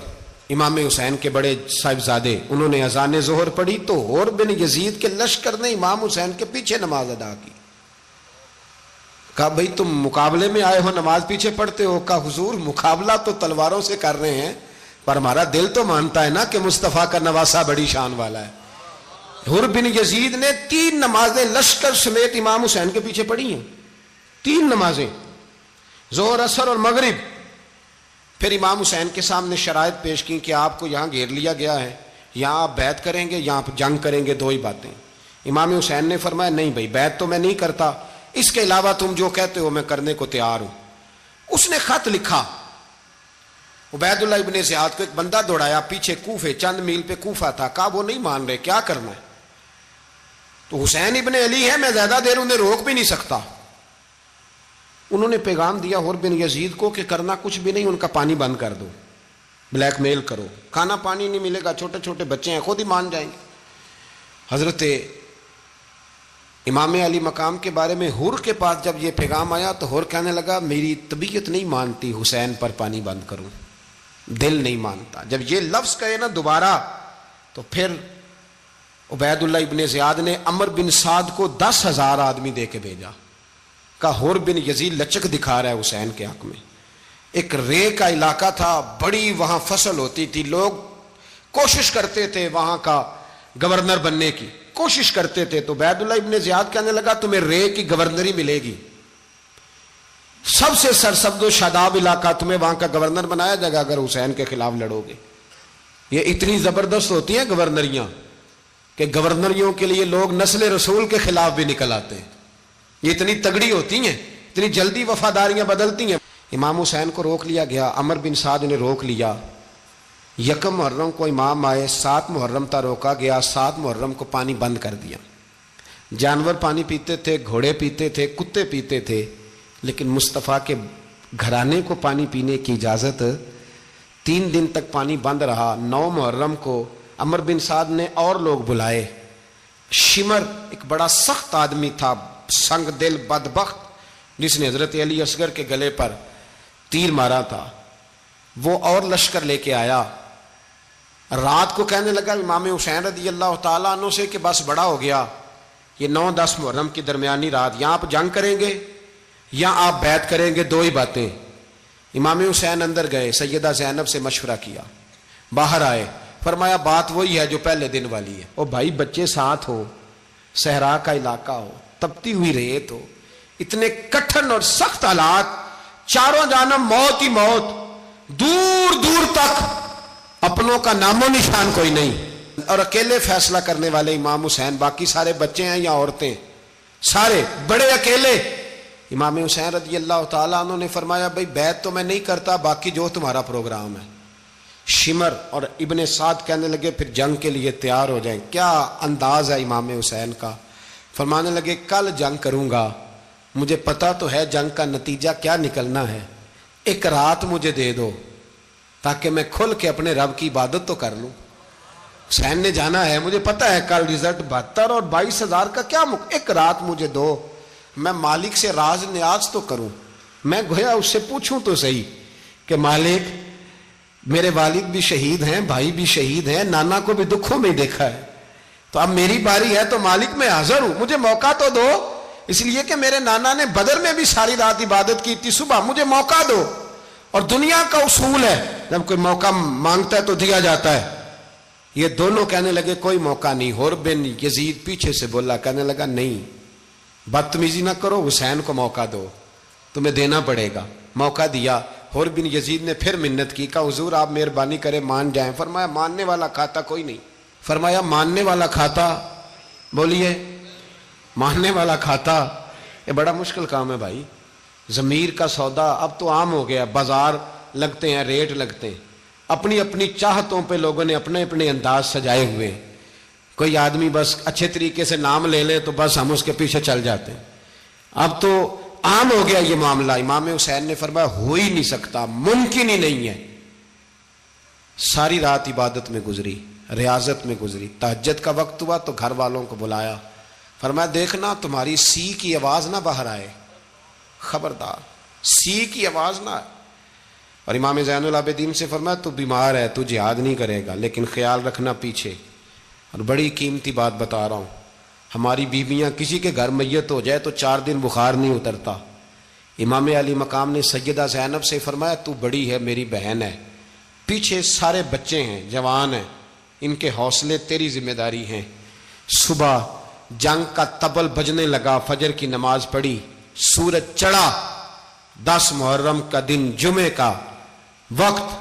امام حسین کے بڑے صاحبزادے انہوں نے اذان ظہر پڑھی تو حور بن یزید کے لشکر نے امام حسین کے پیچھے نماز ادا کی۔ کہا بھئی تم مقابلے میں آئے ہو نماز پیچھے پڑھتے ہو؟ کہا حضور مقابلہ تو تلواروں سے کر رہے ہیں پر ہمارا دل تو مانتا ہے نا کہ مصطفیٰ کا نواسہ بڑی شان والا ہے۔ حر بن یزید نے 3 نمازیں لشکر سمیت امام حسین کے پیچھے پڑھی ہیں، 3 نمازیں، ظہر عصر اور مغرب۔ پھر امام حسین کے سامنے شرائط پیش کی کہ آپ کو یہاں گھیر لیا گیا ہے، یہاں آپ بیعت کریں گے، یہاں آپ جنگ کریں گے، 2 ہی باتیں۔ امام حسین نے فرمایا نہیں بھائی بیعت تو میں نہیں کرتا، اس کے علاوہ تم جو کہتے ہو میں کرنے کو تیار ہوں۔ اس نے خط لکھا، عبید اللہ ابن زیاد کو ایک بندہ دوڑایا پیچھے کوفے، چند میل پہ کوفہ تھا، کہا وہ نہیں مان رہے، کیا کرنا ہے؟ تو حسین ابن علی ہے، میں زیادہ دیر انہیں روک بھی نہیں سکتا۔ انہوں نے پیغام دیا حر بن یزید کو کہ کرنا کچھ بھی نہیں، ان کا پانی بند کر دو، بلیک میل کرو، کھانا پانی نہیں ملے گا، چھوٹے چھوٹے بچے ہیں، خود ہی مان جائیں گے۔ حضرت امام علی مقام کے بارے میں حر کے پاس جب یہ پیغام آیا تو حر کہنے لگا میری طبیعت نہیں مانتی حسین پر پانی بند کروں، دل نہیں مانتا۔ جب یہ لفظ کہے نا دوبارہ تو پھر عبید اللہ ابن زیاد نے عمر بن سعد کو 10,000 آدمی دے کے بھیجا، کہا حر بن یزید لچک دکھا رہا ہے حسین کے حق میں۔ ایک رے کا علاقہ تھا، بڑی وہاں فصل ہوتی تھی، لوگ کوشش کرتے تھے وہاں کا گورنر بننے کی، کوشش کرتے تھے۔ تو عبید اللہ ابن زیاد کہنے لگا تمہیں رے کی گورنری ملے گی، سب سے سرسبز و شاداب علاقہ، تمہیں وہاں کا گورنر بنایا جائے گا اگر حسین کے خلاف لڑو گے۔ یہ اتنی زبردست ہوتی ہیں گورنریاں کہ گورنریوں کے لیے لوگ نسل رسول کے خلاف بھی نکل آتے ہیں، یہ اتنی تگڑی ہوتی ہیں، اتنی جلدی وفاداریاں بدلتی ہیں۔ امام حسین کو روک لیا گیا، عمر بن سعد نے روک لیا۔ 1 محرم کو امام آئے، 7 محرم تا روکا گیا، 7 محرم کو پانی بند کر دیا۔ جانور پانی پیتے تھے، گھوڑے پیتے تھے، کتے پیتے تھے، لیکن مصطفیٰ کے گھرانے کو پانی پینے کی اجازت، 3 دن تک پانی بند رہا۔ 9 محرم کو عمر بن سعد نے اور لوگ بلائے۔ شمر ایک بڑا سخت آدمی تھا، سنگ دل بدبخت، جس نے حضرت علی اصغر کے گلے پر تیر مارا تھا، وہ اور لشکر لے کے آیا۔ رات کو کہنے لگا امام حسین رضی اللہ تعالیٰ عنہ سے کہ بس بڑا ہو گیا، یہ 9-10 محرم کی درمیانی رات، یہاں آپ جنگ کریں گے یا آپ بیعت کریں گے، 2 ہی باتیں۔ امام حسین اندر گئے، سیدہ زینب سے مشورہ کیا، باہر آئے، فرمایا بات وہی ہے جو پہلے دن والی ہے۔ او بھائی بچے ساتھ ہو، صحرا کا علاقہ ہو، تپتی ہوئی ریت ہو، اتنے کٹھن اور سخت حالات، چاروں جانب موت ہی موت، دور دور تک اپنوں کا نام و نشان کوئی نہیں، اور اکیلے فیصلہ کرنے والے امام حسین، باقی سارے بچے ہیں یا عورتیں، سارے بڑے اکیلے۔ امام حسین رضی اللہ تعالیٰ عنہ نے فرمایا بھائی بیعت تو میں نہیں کرتا، باقی جو تمہارا پروگرام ہے۔ شمر اور ابن سعد کہنے لگے پھر جنگ کے لیے تیار ہو جائیں۔ کیا انداز ہے امام حسین کا، فرمانے لگے کل جنگ کروں گا، مجھے پتا تو ہے جنگ کا نتیجہ کیا نکلنا ہے، 1 رات مجھے دے دو تاکہ میں کھل کے اپنے رب کی عبادت تو کر لوں۔ حسین نے جانا ہے، مجھے پتا ہے کل رزلٹ 72 اور 22,000 کا کیا 1 رات مجھے دو، میں مالک سے راز نیاز تو کروں، میں گویا اس سے پوچھوں تو صحیح کہ مالک میرے والد بھی شہید ہیں، بھائی بھی شہید ہیں، نانا کو بھی دکھوں میں دیکھا ہے، تو اب میری باری ہے تو مالک میں حاضر ہوں، مجھے موقع تو دو، اس لیے کہ میرے نانا نے بدر میں بھی ساری رات عبادت کی تھی، صبح مجھے موقع دو۔ اور دنیا کا اصول ہے جب کوئی موقع مانگتا ہے تو دیا جاتا ہے۔ یہ دونوں کہنے لگے کوئی موقع نہیں۔ حر بن یزید پیچھے سے بولا، کہنے لگا نہیں بدتمیزی نہ کرو، حسین کو موقع دو، تمہیں دینا پڑے گا۔ موقع دیا۔ حر بن یزید نے پھر منت کی، کہا حضور آپ مہربانی کریں مان جائیں۔ فرمایا ماننے والا کھاتا کوئی نہیں۔ فرمایا ماننے والا کھاتا، بولیے ماننے والا کھاتا، یہ بڑا مشکل کام ہے بھائی۔ ضمیر کا سودا اب تو عام ہو گیا، بازار لگتے ہیں، ریٹ لگتے ہیں، اپنی اپنی چاہتوں پہ لوگوں نے اپنے اپنے انداز سجائے ہوئے۔ کوئی آدمی بس اچھے طریقے سے نام لے لے تو بس ہم اس کے پیچھے چل جاتے ہیں، اب تو عام ہو گیا یہ معاملہ۔ امام حسین نے فرمایا ہو ہی نہیں سکتا، ممکن ہی نہیں ہے۔ ساری رات عبادت میں گزری، ریاضت میں گزری۔ تہجد کا وقت ہوا تو گھر والوں کو بلایا، فرمایا دیکھنا تمہاری سی کی آواز نہ باہر آئے، خبردار سی کی آواز نہ آئے۔ اور امام زین العابدین سے فرمایا تو بیمار ہے، تو جہاد نہیں کرے گا، لیکن خیال رکھنا پیچھے۔ اور بڑی قیمتی بات بتا رہا ہوں، ہماری بیویاں کسی کے گھر میت ہو جائے تو 4 دن بخار نہیں اترتا، امام علی مقام نے سیدہ زینب سے فرمایا تو بڑی ہے، میری بہن ہے، پیچھے سارے بچے ہیں، جوان ہیں، ان کے حوصلے تیری ذمہ داری ہیں۔ صبح جنگ کا طبل بجنے لگا، فجر کی نماز پڑھی، سورج چڑھا، 10 محرم کا دن، جمعے کا وقت،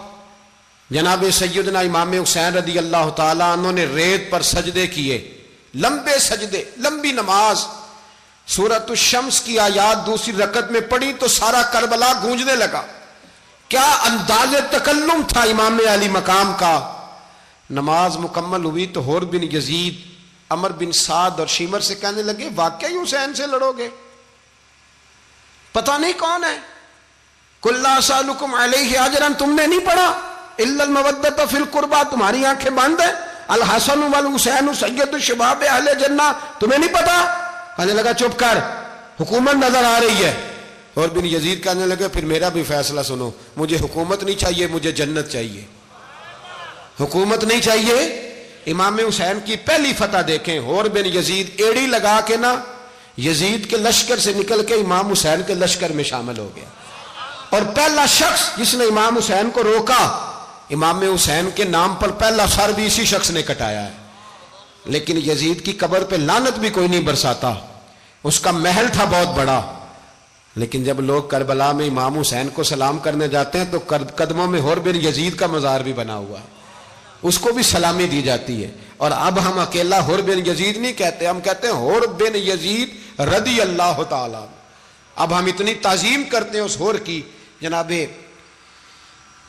جناب سیدنا امام حسین رضی اللہ تعالیٰ عنہ نے ریت پر سجدے کیے، لمبے سجدے، لمبی نماز، سورۃ الشمس کی آیات دوسری رکعت میں پڑھی تو سارا کربلا گونجنے لگا۔ کیا انداز تکلم تھا امام علی مقام کا۔ نماز مکمل ہوئی تو حور بن یزید، عمر بن سعد اور شیمر سے کہنے لگے واقعی حسین سے لڑو گے؟ پتہ نہیں کون ہے۔ قل لا اسألکم علیہ اجرا، تم نے نہیں پڑھا؟ الا المودۃ فی القربى، تمہاری آنکھیں بند ہیں۔ الحسن والحسین سید الشباب اہل جنہ، تمہیں نہیں پتا؟ کہنے لگا چپ کر، حکومت نظر آ رہی ہے۔ اور بن یزید کہنے لگے پھر میرا بھی فیصلہ سنو، مجھے حکومت نہیں چاہیے، مجھے جنت چاہیے۔ حکومت نہیں چاہیے۔ امام حسین کی پہلی فتح دیکھیں، اور بن یزید ایڑی لگا کے نا یزید کے لشکر سے نکل کے امام حسین کے لشکر میں شامل ہو گیا، اور پہلا شخص جس نے امام حسین کو روکا، امام حسین کے نام پر پہلا سر بھی اسی شخص نے کٹایا ہے۔ لیکن یزید کی قبر پہ لعنت بھی کوئی نہیں برساتا، اس کا محل تھا بہت بڑا، لیکن جب لوگ کربلا میں امام حسین کو سلام کرنے جاتے ہیں تو قدموں میں حور بن یزید کا مزار بھی بنا ہوا ہے، اس کو بھی سلامی دی جاتی ہے۔ اور اب ہم اکیلا حور بن یزید نہیں کہتے، ہم کہتے ہیں حور بن یزید رضی اللہ تعالیٰ۔ اب ہم اتنی تعظیم کرتے ہیں اس حور کی۔ جناب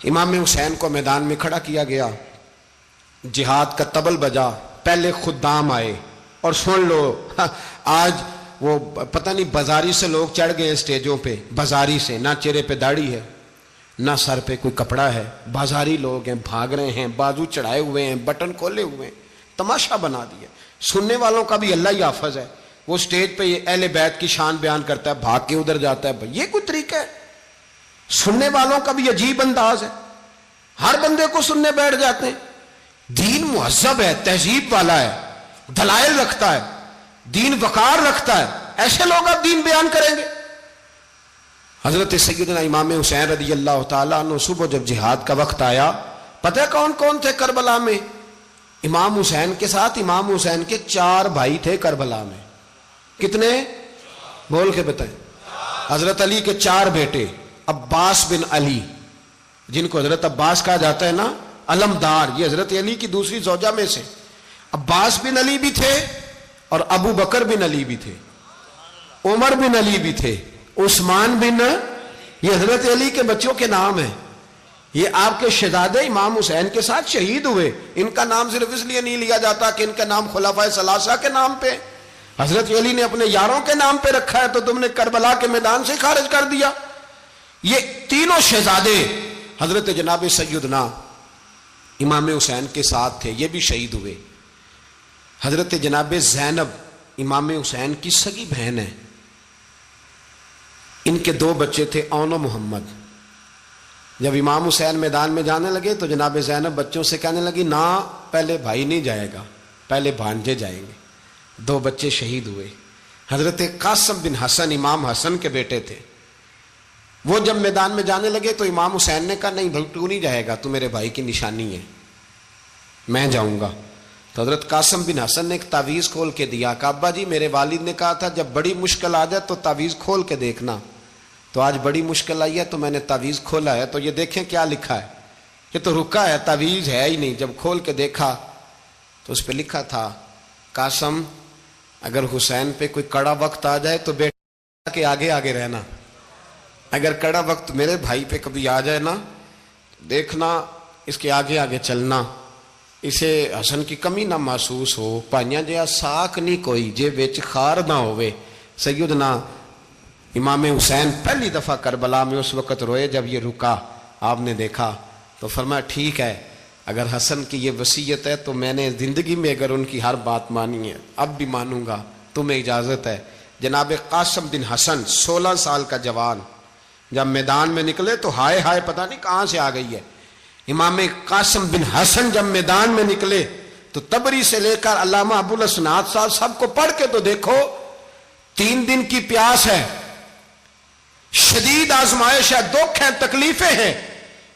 امام حسین کو میدان میں کھڑا کیا گیا، جہاد کا طبل بجا، پہلے خدام آئے، اور سن لو آج وہ پتہ نہیں بازاری سے لوگ چڑھ گئے اسٹیجوں پہ، بازاری سے، نہ چہرے پہ داڑھی ہے، نہ سر پہ کوئی کپڑا ہے، بازاری لوگ ہیں، بھاگ رہے ہیں، بازو چڑھائے ہوئے ہیں، بٹن کھولے ہوئے ہیں، تماشا بنا دیا۔ سننے والوں کا بھی اللہ ہی حافظ ہے، وہ اسٹیج پہ یہ اہل بیت کی شان بیان کرتا ہے، بھاگ کے ادھر جاتا ہے، یہ کوئی طریقہ ہے؟ سننے والوں کا بھی عجیب انداز ہے، ہر بندے کو سننے بیٹھ جاتے ہیں۔ دین مہذب ہے، تہذیب والا ہے، دلائل رکھتا ہے، دین وقار رکھتا ہے، ایسے لوگ اب دین بیان کریں گے؟ حضرت سیدنا امام حسین رضی اللہ تعالیٰ عنہ صبح جب جہاد کا وقت آیا، پتہ ہے کون کون تھے کربلا میں؟ امام حسین کے ساتھ امام حسین کے 4 بھائی تھے کربلا میں۔ کتنے؟ بول کے بتائیں۔ حضرت علی کے 4 بیٹے، عباس بن علی، جن کو حضرت عباس کہا جاتا ہے نا، علمدار، یہ حضرت علی کی دوسری زوجہ میں سے۔ عباس بن علی بھی تھے، اور ابو بکر بن علی بھی تھے، عمر بن علی بھی تھے، عثمان بن، یہ حضرت علی کے بچوں کے نام ہیں۔ یہ آپ کے شہزادے امام حسین کے ساتھ شہید ہوئے، ان کا نام صرف اس لیے نہیں لیا جاتا کہ ان کا نام خلفائے ثلاثہ کے نام پہ، حضرت علی نے اپنے یاروں کے نام پہ رکھا ہے، تو تم نے کربلا کے میدان سے خارج کر دیا۔ یہ تینوں شہزادے حضرت جناب سیدنا امام حسین کے ساتھ تھے، یہ بھی شہید ہوئے۔ حضرت جناب زینب امام حسین کی سگی بہن ہے، ان کے 2 بچے تھے، اون و محمد۔ جب امام حسین میدان میں جانے لگے تو جناب زینب بچوں سے کہنے لگی نہ، پہلے بھائی نہیں جائے گا، پہلے بھانجے جائیں گے۔ 2 بچے شہید ہوئے۔ حضرت قاسم بن حسن امام حسن کے بیٹے تھے، وہ جب میدان میں جانے لگے تو امام حسین نے کہا نہیں بھائی تو نہیں جائے گا، تو میرے بھائی کی نشانی ہے، میں جاؤں گا۔ تو حضرت قاسم بن حسن نے ایک تعویذ کھول کے دیا کہ ابا جی میرے والد نے کہا تھا جب بڑی مشکل آ جائے تو تعویذ کھول کے دیکھنا، تو آج بڑی مشکل آئی ہے تو میں نے تعویذ کھولا ہے، تو یہ دیکھیں کیا لکھا ہے، یہ تو رکا ہے، تعویذ ہے ہی نہیں۔ جب کھول کے دیکھا تو اس پہ لکھا تھا قاسم اگر حسین پہ کوئی کڑا وقت آ جائے تو بیٹا کے آگے آگے رہنا، اگر کڑا وقت میرے بھائی پہ کبھی آ جائے نا دیکھنا اس کے آگے آگے چلنا، اسے حسن کی کمی نہ محسوس ہو، پائیاں جہاں ساک نہیں کوئی جے وچ خار نہ ہوئے۔ سیدنا امام حسین پہلی دفعہ کربلا میں اس وقت روئے جب یہ رکا، آپ نے دیکھا تو فرمایا ٹھیک ہے، اگر حسن کی یہ وصیت ہے تو میں نے زندگی میں اگر ان کی ہر بات مانی ہے اب بھی مانوں گا، تمہیں اجازت ہے۔ جناب قاسم بن حسن 16 سال کا جوان جب میدان میں نکلے تو ہائے ہائے پتہ نہیں کہاں سے آ گئی ہے۔ امام قاسم بن حسن جب میدان میں نکلے تو تبری سے لے کر علامہ ابو الاسناد صاحب سب کو پڑھ کے تو دیکھو، 3 دن کی پیاس ہے، شدید آزمائش ہے، دکھ ہیں، تکلیفیں ہیں،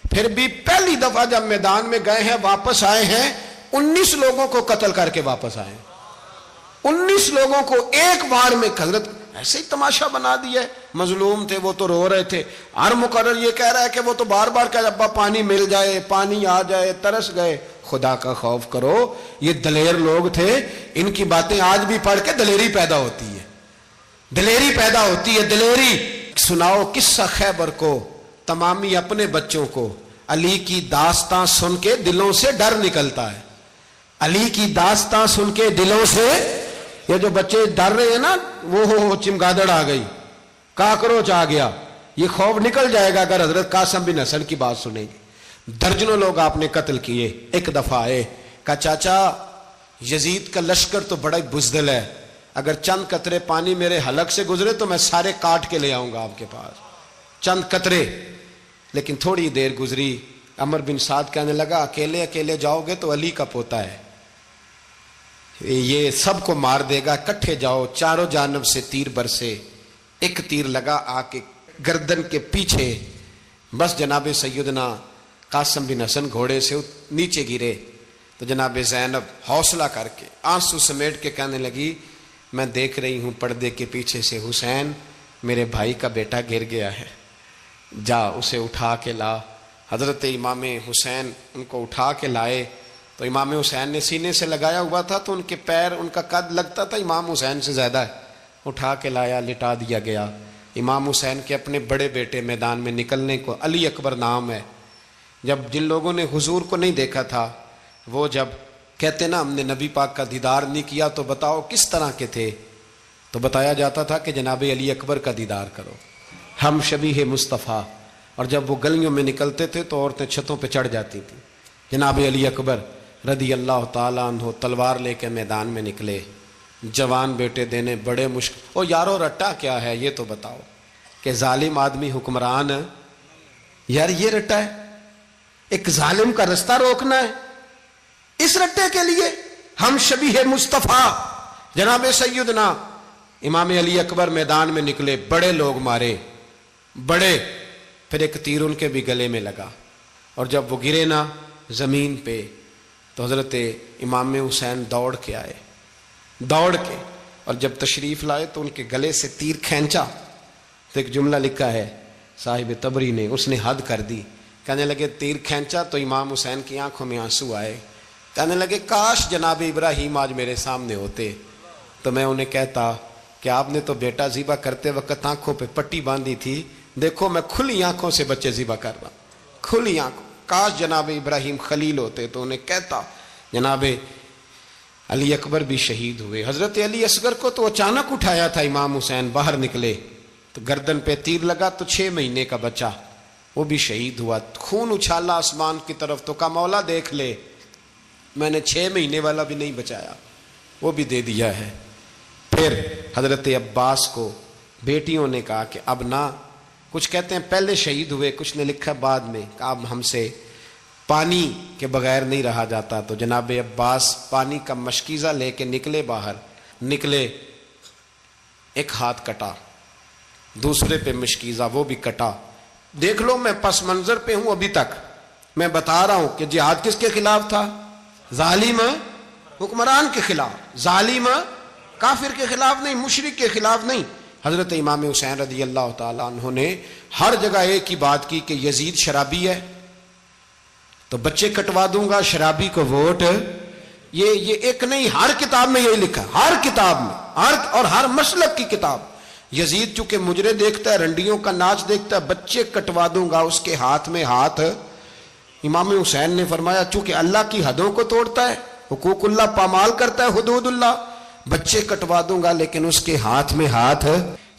پھر بھی پہلی دفعہ جب میدان میں گئے ہیں واپس آئے ہیں 19 لوگوں کو قتل کر کے واپس آئے ہیں۔ 19 لوگوں کو ایک بار میں حضرت ایسے ہی تماشا بنا دیا ہے۔ مظلوم تھے وہ تو رو رہے تھے، ہر مقرر یہ کہہ رہا ہے کہ وہ تو بار بار کہہ ابا پانی مل جائے، پانی آ جائے، ترس گئے۔ خدا کا خوف کرو، یہ دلیر لوگ تھے، ان کی باتیں آج بھی پڑھ کے دلیری پیدا ہوتی ہے، دلیری پیدا ہوتی ہے، دلیری۔ سناؤ قصہ خیبر کو تمامی اپنے بچوں کو، علی کی داستاں سن کے دلوں سے ڈر نکلتا ہے، علی کی داستاں سن کے دلوں سے، یہ جو بچے ڈر رہے ہیں نا، وہ چمگادڑ آ گئی، کاکروچ آ گیا، یہ خوف نکل جائے گا اگر حضرت قاسم بن حسن کی بات سنیں گے۔ درجنوں لوگ آپ نے قتل کیے۔ ایک دفعہ آئے، کہا چاچا یزید کا لشکر تو بڑا بزدل ہے، اگر چند قطرے پانی میرے حلق سے گزرے تو میں سارے کاٹ کے لے آؤں گا آپ کے پاس، چند قطرے۔ لیکن تھوڑی دیر گزری، عمر بن سعد کہنے لگا اکیلے اکیلے جاؤ گے تو علی کا پوتا ہے، یہ سب کو مار دے گا، کٹھے جاؤ۔ چاروں جانب سے تیر برسے، ایک تیر لگا آ کے گردن کے پیچھے، بس جناب سیدنا قاسم بن حسن گھوڑے سے نیچے گرے تو جناب زینب حوصلہ کر کے آنسو سمیٹ کے کہنے لگی میں دیکھ رہی ہوں پردے کے پیچھے سے حسین میرے بھائی کا بیٹا گر گیا ہے، جا اسے اٹھا کے لا۔ حضرت امام حسین ان کو اٹھا کے لائے تو امام حسین نے سینے سے لگایا ہوا تھا تو ان کے پیر، ان کا قد لگتا تھا امام حسین سے زیادہ ہے، اٹھا کے لایا، لٹا دیا گیا۔ امام حسین کے اپنے بڑے بیٹے میدان میں نکلنے کو، علی اکبر نام ہے، جب جن لوگوں نے حضور کو نہیں دیکھا تھا وہ جب کہتے نا ہم نے نبی پاک کا دیدار نہیں کیا تو بتاؤ کس طرح کے تھے، تو بتایا جاتا تھا کہ جناب علی اکبر کا دیدار کرو، ہم شبیہ مصطفیٰ۔ اور جب وہ گلیوں میں نکلتے تھے تو عورتیں چھتوں پہ چڑھ جاتی تھیں۔ جناب علی اکبر رضی اللہ تعالیٰ عنہ تلوار لے کے میدان میں نکلے، جوان بیٹے دینے بڑے مشکل۔ او یارو رٹا کیا ہے یہ تو بتاؤ، کہ ظالم آدمی حکمران ہے یار، یہ رٹا ہے، ایک ظالم کا رستہ روکنا ہے، اس رٹے کے لیے ہم شبیہ مصطفیٰ۔ جناب سیدنا امام علی اکبر میدان میں نکلے، بڑے لوگ مارے، بڑے، پھر ایک تیر ان کے بھی گلے میں لگا، اور جب وہ گرے نا زمین پہ تو حضرت امام حسین دوڑ کے آئے، دوڑ کے، اور جب تشریف لائے تو ان کے گلے سے تیر کھینچا تو ایک جملہ لکھا ہے صاحب تبری نے، اس نے حد کر دی، کہنے لگے تیر کھینچا تو امام حسین کی آنکھوں میں آنسو آئے، کہنے لگے کاش جناب ابراہیم آج میرے سامنے ہوتے تو میں انہیں کہتا کہ آپ نے تو بیٹا ذبح کرتے وقت آنکھوں پہ پٹی باندھی تھی، دیکھو میں کھلی آنکھوں سے بچے ذبح کر رہا ہوں، کھلی آنکھوں، کاش جناب ابراہیم خلیل ہوتے تو انہیں کہتا۔ جناب علی اکبر بھی شہید ہوئے۔ حضرت علی اصغر کو تو اچانک اٹھایا تھا امام حسین، باہر نکلے تو گردن پہ تیر لگا تو 6 مہینے کا بچہ وہ بھی شہید ہوا، خون اچھالا آسمان کی طرف تو کہا مولا دیکھ لے میں نے 6 مہینے والا بھی نہیں بچایا، وہ بھی دے دیا ہے۔ پھر حضرت عباس کو بیٹیوں نے کہا کہ اب نہ، کچھ کہتے ہیں پہلے شہید ہوئے، کچھ نے لکھا بعد میں، کہ اب ہم سے پانی کے بغیر نہیں رہا جاتا، تو جناب عباس پانی کا مشکیزہ لے کے نکلے، باہر نکلے، ایک ہاتھ کٹا، دوسرے پہ مشکیزہ وہ بھی کٹا۔ دیکھ لو میں پس منظر پہ ہوں ابھی تک، میں بتا رہا ہوں کہ جہاد کس کے خلاف تھا؟ ظالم حکمران کے خلاف، ظالم کافر کے خلاف نہیں، مشرک کے خلاف نہیں۔ حضرت امام حسین رضی اللہ تعالیٰ عنہ نے ہر جگہ ایک ہی بات کی کہ یزید شرابی ہے تو بچے کٹوا دوں گا، شرابی کو ووٹ، یہ ایک نہیں، ہر کتاب میں یہی لکھا، ہر کتاب میں، اور ہر مسلک کی کتاب۔ یزید چونکہ مجرے دیکھتا ہے، رنڈیوں کا ناچ دیکھتا ہے، بچے کٹوا دوں گا، اس کے ہاتھ میں ہاتھ۔ امام حسین نے فرمایا چونکہ اللہ کی حدوں کو توڑتا ہے، حقوق اللہ پامال کرتا ہے، حدود اللہ، بچے کٹوا دوں گا لیکن اس کے ہاتھ میں ہاتھ۔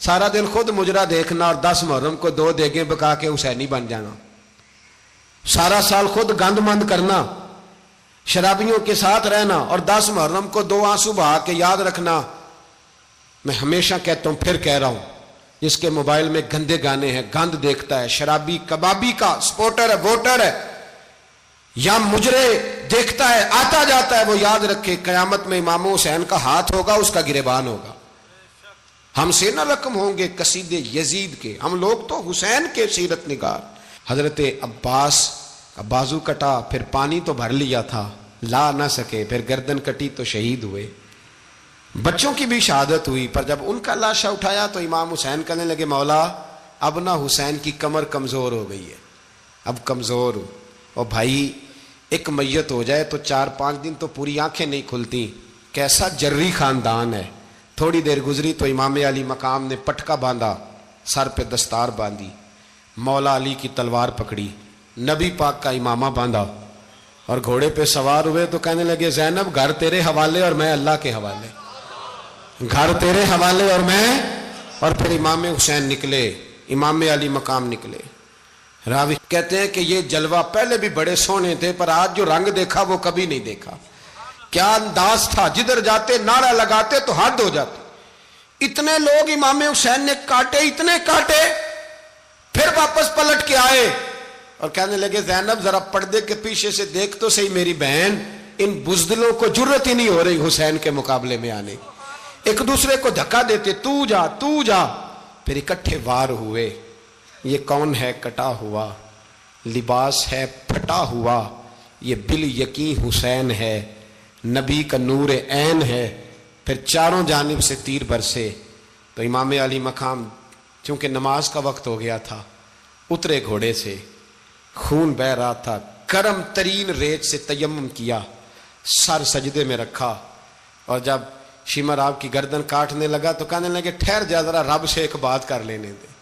سارا دن خود مجرا دیکھنا اور 10 محرم کو 2 دیگیں پکا کے حسینی بن جانا، سارا سال خود گند مند کرنا، شرابیوں کے ساتھ رہنا، اور 10 محرم کو 2 آنسو بہا کے یاد رکھنا۔ میں ہمیشہ کہتا ہوں، پھر کہہ رہا ہوں، جس کے موبائل میں گندے گانے ہیں، گند دیکھتا ہے، شرابی کبابی کا سپورٹر ہے، ووٹر ہے، یا مجرے دیکھتا ہے آتا جاتا ہے، وہ یاد رکھے قیامت میں امام حسین کا ہاتھ ہوگا، اس کا گریبان ہوگا۔ ہم سے نہ رقم ہوں گے قصید یزید کے، ہم لوگ تو حسین کے سیرت نگار۔ حضرت عباس کا بازو کٹا، پھر پانی تو بھر لیا تھا، لا نہ سکے، پھر گردن کٹی تو شہید ہوئے۔ بچوں کی بھی شہادت ہوئی، پر جب ان کا لاشا اٹھایا تو امام حسین کہنے لگے مولا اب نہ حسین کی کمر کمزور ہو گئی ہے، اب کمزور ہو۔ اور بھائی ایک میت ہو جائے تو 4-5 دن تو پوری آنکھیں نہیں کھلتی، کیسا جری خاندان ہے۔ تھوڑی دیر گزری تو امام علی مقام نے پٹکا باندھا، سر پہ دستار باندھی، مولا علی کی تلوار پکڑی، نبی پاک کا امامہ باندھا اور گھوڑے پہ سوار ہوئے تو کہنے لگے زینب گھر تیرے حوالے اور میں اللہ کے حوالے، گھر تیرے حوالے اور میں۔ اور پھر امام حسین نکلے، امام علی مقام نکلے۔ راوی کہتے ہیں کہ یہ جلوہ پہلے بھی بڑے سونے تھے، پر آج جو رنگ دیکھا وہ کبھی نہیں دیکھا۔ کیا انداز تھا، جدھر جاتے نعرہ لگاتے تو حد ہو جاتے۔ اتنے لوگ امام حسین نے کاٹے، اتنے کاٹے، پھر واپس پلٹ کے آئے اور کہنے لگے زینب ذرا پردے کے پیچھے سے دیکھ تو صحیح میری بہن، ان بزدلوں کو جرت ہی نہیں ہو رہی حسین کے مقابلے میں آنے۔ ایک دوسرے کو دھکا دیتے، تو جا تو جا، پھر اکٹھے وار ہوئے۔ یہ کون ہے کٹا ہوا، لباس ہے پھٹا ہوا، یہ بال یقین حسین ہے، نبی کا نور عین ہے۔ پھر چاروں جانب سے تیر برسے تو امام علی مقام چونکہ نماز کا وقت ہو گیا تھا، اترے گھوڑے سے، خون بہ رہا تھا، گرم ترین ریت سے تیمم کیا، سر سجدے میں رکھا، اور جب شمر آپ کی گردن کاٹنے لگا تو کہنے لگے ٹھہر جا ذرا رب سے ایک بات کر لینے دے۔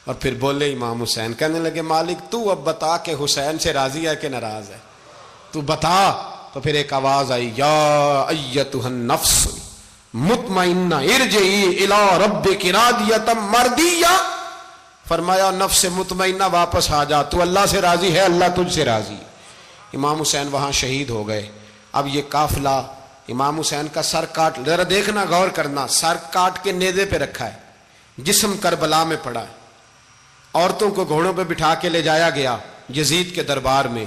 اور پھر بولے امام حسین، کہنے لگے مالک تو اب بتا کہ حسین سے راضی ہے کہ ناراض ہے، تو بتا۔ تو پھر ایک آواز آئی، یا ایتھا النفس مطمئنہ ارجعی الی ربک راضیۃ مرضیہ، فرمایا نفس مطمئنہ واپس آ جا، تو اللہ سے راضی ہے، اللہ تجھ سے راضی۔ امام حسین وہاں شہید ہو گئے۔ اب یہ قافلہ امام حسین کا سر کاٹ، ذرا دیکھنا غور کرنا، سر کاٹ کے نیزے پہ رکھا ہے، جسم کربلا میں پڑا ہے، عورتوں کو گھوڑوں پہ بٹھا کے لے جایا گیا یزید کے دربار میں۔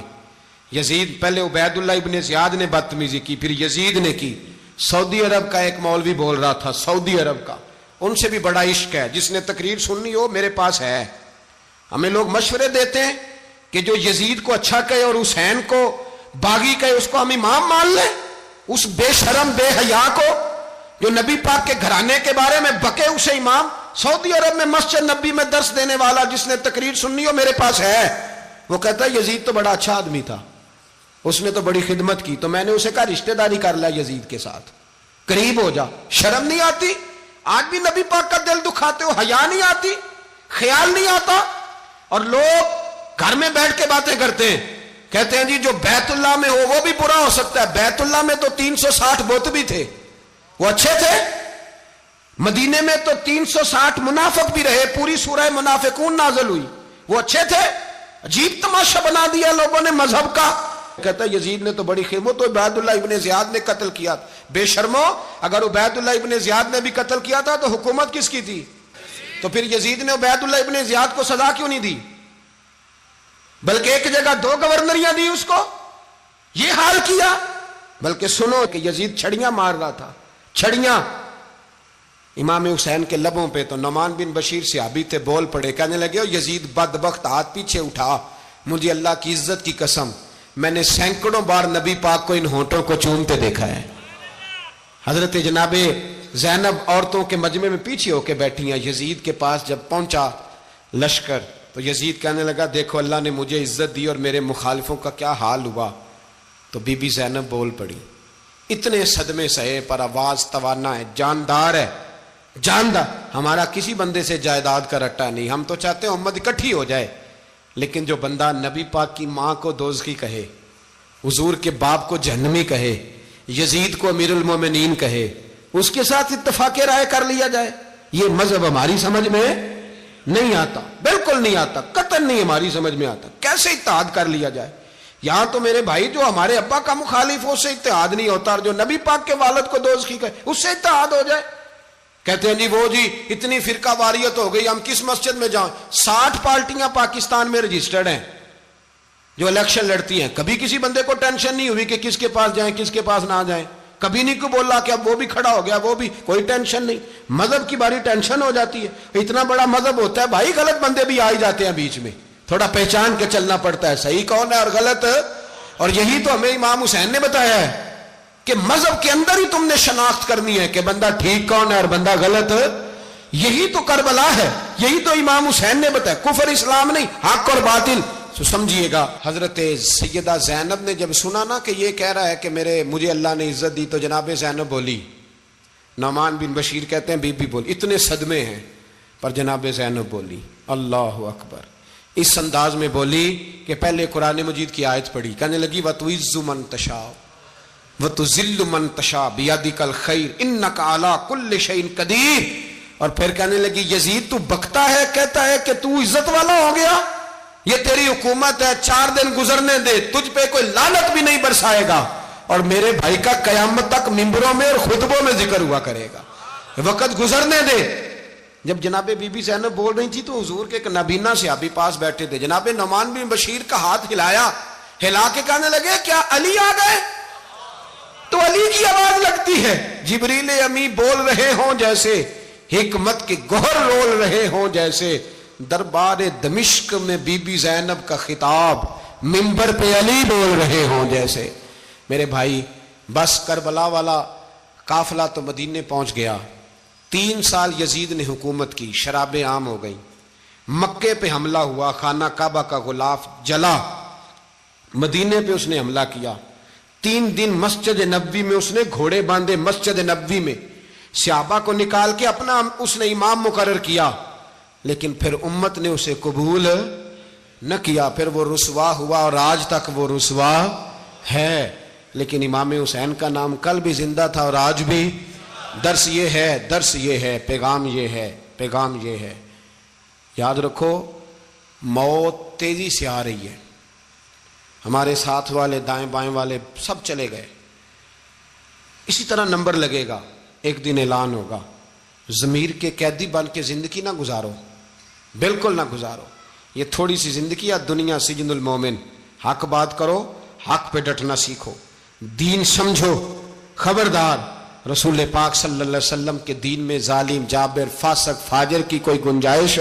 یزید پہلے عبید اللہ ابن زیاد نے بدتمیزی کی، پھر یزید نے کی۔ سعودی عرب کا ایک مولوی بول رہا تھا، سعودی عرب کا، ان سے بھی بڑا عشق ہے، جس نے تقریر سننی ہو میرے پاس ہے۔ ہمیں لوگ مشورے دیتے ہیں کہ جو یزید کو اچھا کہے اور حسین کو باغی کہے اس کو ہم امام مان لیں، اس بے شرم بے حیا کو جو نبی پاک کے گھرانے کے بارے میں بکے اسے امام۔ سعودی عرب میں مسجد نبی میں درس دینے والا جس نے تقریر سننی ہو میرے پاس ہے، وہ کہتا ہے یزید تو بڑا اچھا آدمی تھا، اس نے تو بڑی خدمت کی، تو میں نے اسے کہا رشتہ داری کر لیا یزید کے ساتھ، قریب ہو جا۔ شرم نہیں آتی؟ آج بھی نبی پاک کا دل دکھاتے ہو، حیا نہیں آتی، خیال نہیں آتا؟ اور لوگ گھر میں بیٹھ کے باتیں کرتے ہیں، کہتے ہیں جی جو بیت اللہ میں ہو وہ بھی برا ہو سکتا ہے۔ بیت اللہ میں تو 360 بت بھی تھے، وہ اچھے تھے۔ مدینے میں تو 360 منافق بھی رہے، پوری سورہ منافقون نازل ہوئی، وہ اچھے تھے۔ عجیب تماشا بنا دیا لوگوں نے مذہب کا۔ کہتا ہے یزید نے تو بڑی خدمت، تو عبید اللہ ابن زیاد نے قتل کیا۔ بے شرمو، اگر عبید اللہ ابن زیاد نے بھی قتل کیا تھا تو حکومت کس کی تھی؟ تو پھر یزید نے عبید اللہ ابن زیاد کو سزا کیوں نہیں دی، بلکہ ایک جگہ 2 گورنریاں دی اس کو؟ یہ حال کیا۔ بلکہ سنو کہ یزید چھڑیاں مار رہا تھا، چھڑیاں امام حسین کے لبوں پہ۔ تو نعمان بن بشیر صحابی تھے، بول پڑے، کہنے لگے او یزید بدبخت، ہاتھ پیچھے اٹھا، مجھے اللہ کی عزت کی قسم میں نے سینکڑوں بار نبی پاک کو ان ہونٹوں کو چومتے دیکھا ہے۔ حضرت جناب زینب عورتوں کے مجمع میں پیچھے ہو کے بیٹھی ہیں۔ یزید کے پاس جب پہنچا لشکر تو یزید کہنے لگا دیکھو اللہ نے مجھے عزت دی اور میرے مخالفوں کا کیا حال ہوا۔ تو بی بی زینب بول پڑی، اتنے صدمے سہے پر آواز توانا ہے، جاندار ہے، جاندار۔ ہمارا کسی بندے سے جائیداد کا رٹا نہیں، ہم تو چاہتے ہیں امت اکٹھی ہو جائے، لیکن جو بندہ نبی پاک کی ماں کو دوزخی کہے، حضور کے باپ کو جہنمی کہے، یزید کو امیر المومنین کہے، اس کے ساتھ اتفاق رائے کر لیا جائے، یہ مذہب ہماری سمجھ میں نہیں آتا، بالکل نہیں آتا، قطعاً نہیں ہماری سمجھ میں آتا۔ کیسے اتحاد کر لیا جائے؟ یہاں تو میرے بھائی جو ہمارے ابا کا مخالف ہو اس سے اتحاد نہیں ہوتا، اور جو نبی پاک کے والد کو دوزخی کہے اس سے اتحاد ہو جائے۔ کہتے ہیں جی وہ جی اتنی فرقہ واریت ہو گئی، ہم کس مسجد میں جائیں؟ 60 پارٹیاں پاکستان میں رجسٹرڈ ہیں جو الیکشن لڑتی ہیں، کبھی کسی بندے کو ٹینشن نہیں ہوئی کہ کس کے پاس جائیں کس کے پاس نہ جائیں، کبھی نہیں کو بولا کہ اب وہ بھی کھڑا ہو گیا, وہ بھی, کوئی ٹینشن نہیں. مذہب کی باری ٹینشن ہو جاتی ہے. اتنا بڑا مذہب ہوتا ہے بھائی, غلط بندے بھی آ ہی جاتے ہیں بیچ میں, تھوڑا پہچان کے چلنا پڑتا ہے صحیح کون ہے اور غلط. اور یہی تو ہمیں امام حسین نے بتایا ہے کہ مذہب کے اندر ہی تم نے شناخت کرنی ہے کہ بندہ ٹھیک کون ہے اور بندہ غلط. یہی تو کربلا ہے, یہی تو امام حسین نے بتایا, کفر اسلام نہیں, حق اور باطل. تو سمجھیے گا, حضرت سیدہ زینب نے جب سنا نا کہ یہ کہہ رہا ہے کہ مجھے اللہ نے عزت دی, تو جناب زینب بولی. نعمان بن بشیر کہتے ہیں بی بی بولی, اتنے صدمے ہیں پر جناب زینب بولی اللہ اکبر. اس انداز میں بولی کہ پہلے قرآن مجید کی آیت پڑھی, کہنے لگی وَتُعِزُّ مَن تَشَاءُ وَتُذِلُّ مَن تَشَاءُ بِيَدِكَ الْخَيْرُ إِنَّكَ عَلَىٰ كُلِّ شَيْءٍ قَدِيرٌ. اور پھر کہنے لگی یزید تو بکتا ہے, کہتا ہے کہ تو عزت والا ہو گیا, یہ تیری حکومت ہے, 4 دن گزرنے دے, تجھ پہ کوئی لعنت بھی نہیں برسائے گا, اور میرے بھائی کا قیامت تک ممبروں میں اور خطبوں میں ذکر ہوا کرے گا, وقت گزرنے دے. جب جناب بی بی زینب بول رہی تھی تو حضور کے ایک نابینا صحابی پاس بیٹھے تھے, جناب نعمان بن بشیر کا ہاتھ ہلایا, ہلا کے کہنے لگے کیا علی آ گئے؟ تو علی کی آواز لگتی ہے, جبریل امی بول رہے ہوں جیسے, حکمت کے گوہر رول رہے ہوں جیسے, دربار دمشق میں بی بی زینب کا خطاب, منبر پہ علی بول رہے ہوں جیسے. میرے بھائی بس کربلا والا قافلہ تو مدینے پہنچ گیا. 3 سال یزید نے حکومت کی, شرابیں عام ہو گئیں, مکے پہ حملہ ہوا, خانہ کعبہ کا غلاف جلا, مدینے پہ اس نے حملہ کیا. 3 دن مسجد نبوی میں اس نے گھوڑے باندھے, مسجد نبوی میں صحابہ کو نکال کے اپنا اس نے امام مقرر کیا, لیکن پھر امت نے اسے قبول نہ کیا, پھر وہ رسوا ہوا اور آج تک وہ رسوا ہے. لیکن امام حسین کا نام کل بھی زندہ تھا اور آج بھی. درس یہ ہے, پیغام یہ ہے, پیغام یہ ہے. یاد رکھو موت تیزی سے آ رہی ہے, ہمارے ساتھ والے دائیں بائیں والے سب چلے گئے, اسی طرح نمبر لگے گا, ایک دن اعلان ہوگا. ضمیر کے قیدی بن کے زندگی نہ گزارو, بالکل نہ گزارو. یہ تھوڑی سی زندگی ہے دنیا سجن المومن. حق بات کرو, حق پہ ڈٹنا سیکھو, دین سمجھو. خبردار رسول پاک صلی اللہ علیہ وسلم کے دین میں ظالم, جابر, فاسق, فاجر کی کوئی گنجائش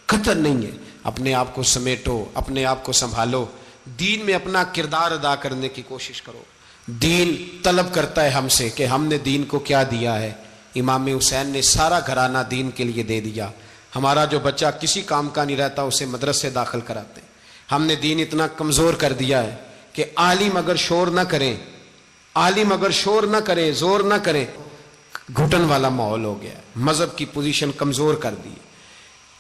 قطر نہیں ہے. اپنے آپ کو سمیٹو, اپنے آپ کو سنبھالو, دین میں اپنا کردار ادا کرنے کی کوشش کرو. دین طلب کرتا ہے ہم سے کہ ہم نے دین کو کیا دیا ہے. امام حسین نے سارا گھرانہ دین کے لیے دے دیا. ہمارا جو بچہ کسی کام کا نہیں رہتا اسے مدرسے داخل کراتے. ہم نے دین اتنا کمزور کر دیا ہے کہ عالم اگر شور نہ کریں, عالم اگر شور نہ کرے, زور نہ کرے, گھٹن والا ماحول ہو گیا. مذہب کی پوزیشن کمزور کر دی.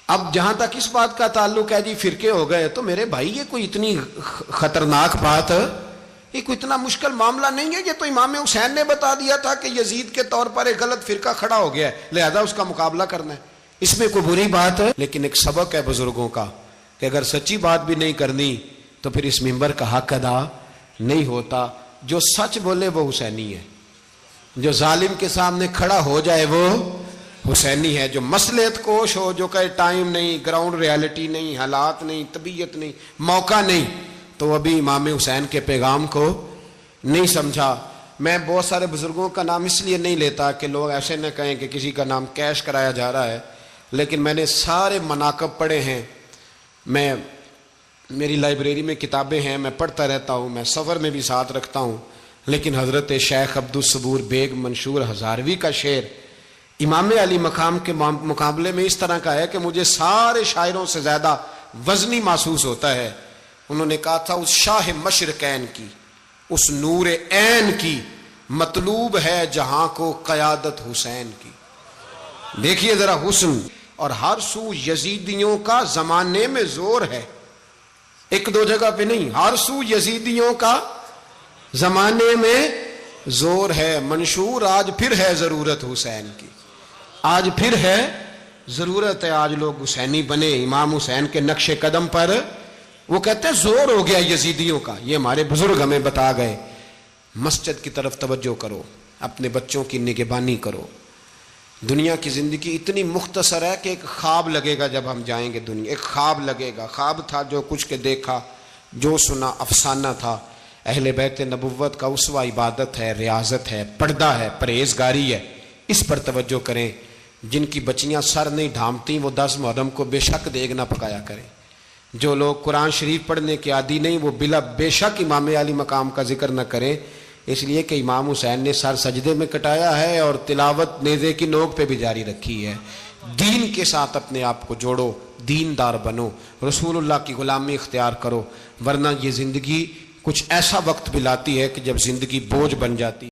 اب جہاں تک اس بات کا تعلق ہے جی فرقے ہو گئے, تو میرے بھائی یہ کوئی اتنی خطرناک بات, یہ کوئی اتنا مشکل معاملہ نہیں ہے. یہ تو امام حسین نے بتا دیا تھا کہ یزید کے طور پر ایک غلط فرقہ کھڑا ہو گیا ہے, لہذا اس کا مقابلہ کرنا ہے. اس میں کوئی بری بات ہے, لیکن ایک سبق ہے بزرگوں کا کہ اگر سچی بات بھی نہیں کرنی تو پھر اس منبر کا حق ادا نہیں ہوتا. جو سچ بولے وہ حسینی ہے, جو ظالم کے سامنے کھڑا ہو جائے وہ حسینی ہے. جو مصلحت کوش ہو, جو کہے ٹائم نہیں, گراؤنڈ ریالٹی نہیں, حالات نہیں, طبیعت نہیں, موقع نہیں, تو ابھی امام حسین کے پیغام کو نہیں سمجھا. میں بہت سارے بزرگوں کا نام اس لیے نہیں لیتا کہ لوگ ایسے نہ کہیں کہ کسی کا نام کیش کرایا جا رہا ہے, لیکن میں نے سارے مناقب پڑھے ہیں. میری لائبریری میں کتابیں ہیں, میں پڑھتا رہتا ہوں, میں سفر میں بھی ساتھ رکھتا ہوں. لیکن حضرت شیخ عبدالصبور بیگ منشور ہزاروی کا شعر امام علی مقام کے مقابلے میں اس طرح کا ہے کہ مجھے سارے شاعروں سے زیادہ وزنی محسوس ہوتا ہے. انہوں نے کہا تھا اس شاہ مشرقین کی, اس نور عین کی, مطلوب ہے جہاں کو قیادت حسین کی. دیکھیے ذرا حسن. اور ہر سو یزیدیوں کا زمانے میں زور ہے, ایک دو جگہ پہ نہیں, ہر سو یزیدیوں کا زمانے میں زور ہے. منشور آج پھر ہے ضرورت حسین کی, آج پھر ہے ضرورت ہے. آج لوگ حسینی بنے, امام حسین کے نقش قدم پر. وہ کہتے ہیں زور ہو گیا یزیدیوں کا, یہ ہمارے بزرگ ہمیں بتا گئے. مسجد کی طرف توجہ کرو, اپنے بچوں کی نگہبانی کرو. دنیا کی زندگی اتنی مختصر ہے کہ ایک خواب لگے گا جب ہم جائیں گے دنیا, ایک خواب لگے گا. خواب تھا جو کچھ کے دیکھا, جو سنا افسانہ تھا. اہل بیت نبوت کا اسوہ عبادت ہے، ریاضت ہے، پردہ ہے، پرہیزگاری ہے، اس پر توجہ کریں۔ جن کی بچیاں سر نہیں ڈھانپتی وہ 10 محرم کو بے شک دیگ نہ پکایا کریں۔ جو لوگ قرآن شریف پڑھنے کے عادی نہیں وہ بے شک امام علی مقام کا ذکر نہ کریں، اس لیے کہ امام حسین نے سر سجدے میں کٹایا ہے اور تلاوت نیزے کی نوک پہ بھی جاری رکھی ہے۔ دین کے ساتھ اپنے آپ کو جوڑو، دیندار بنو، رسول اللہ کی غلامی اختیار کرو، ورنہ یہ زندگی کچھ ایسا وقت بھی لاتی ہے کہ جب زندگی بوجھ بن جاتی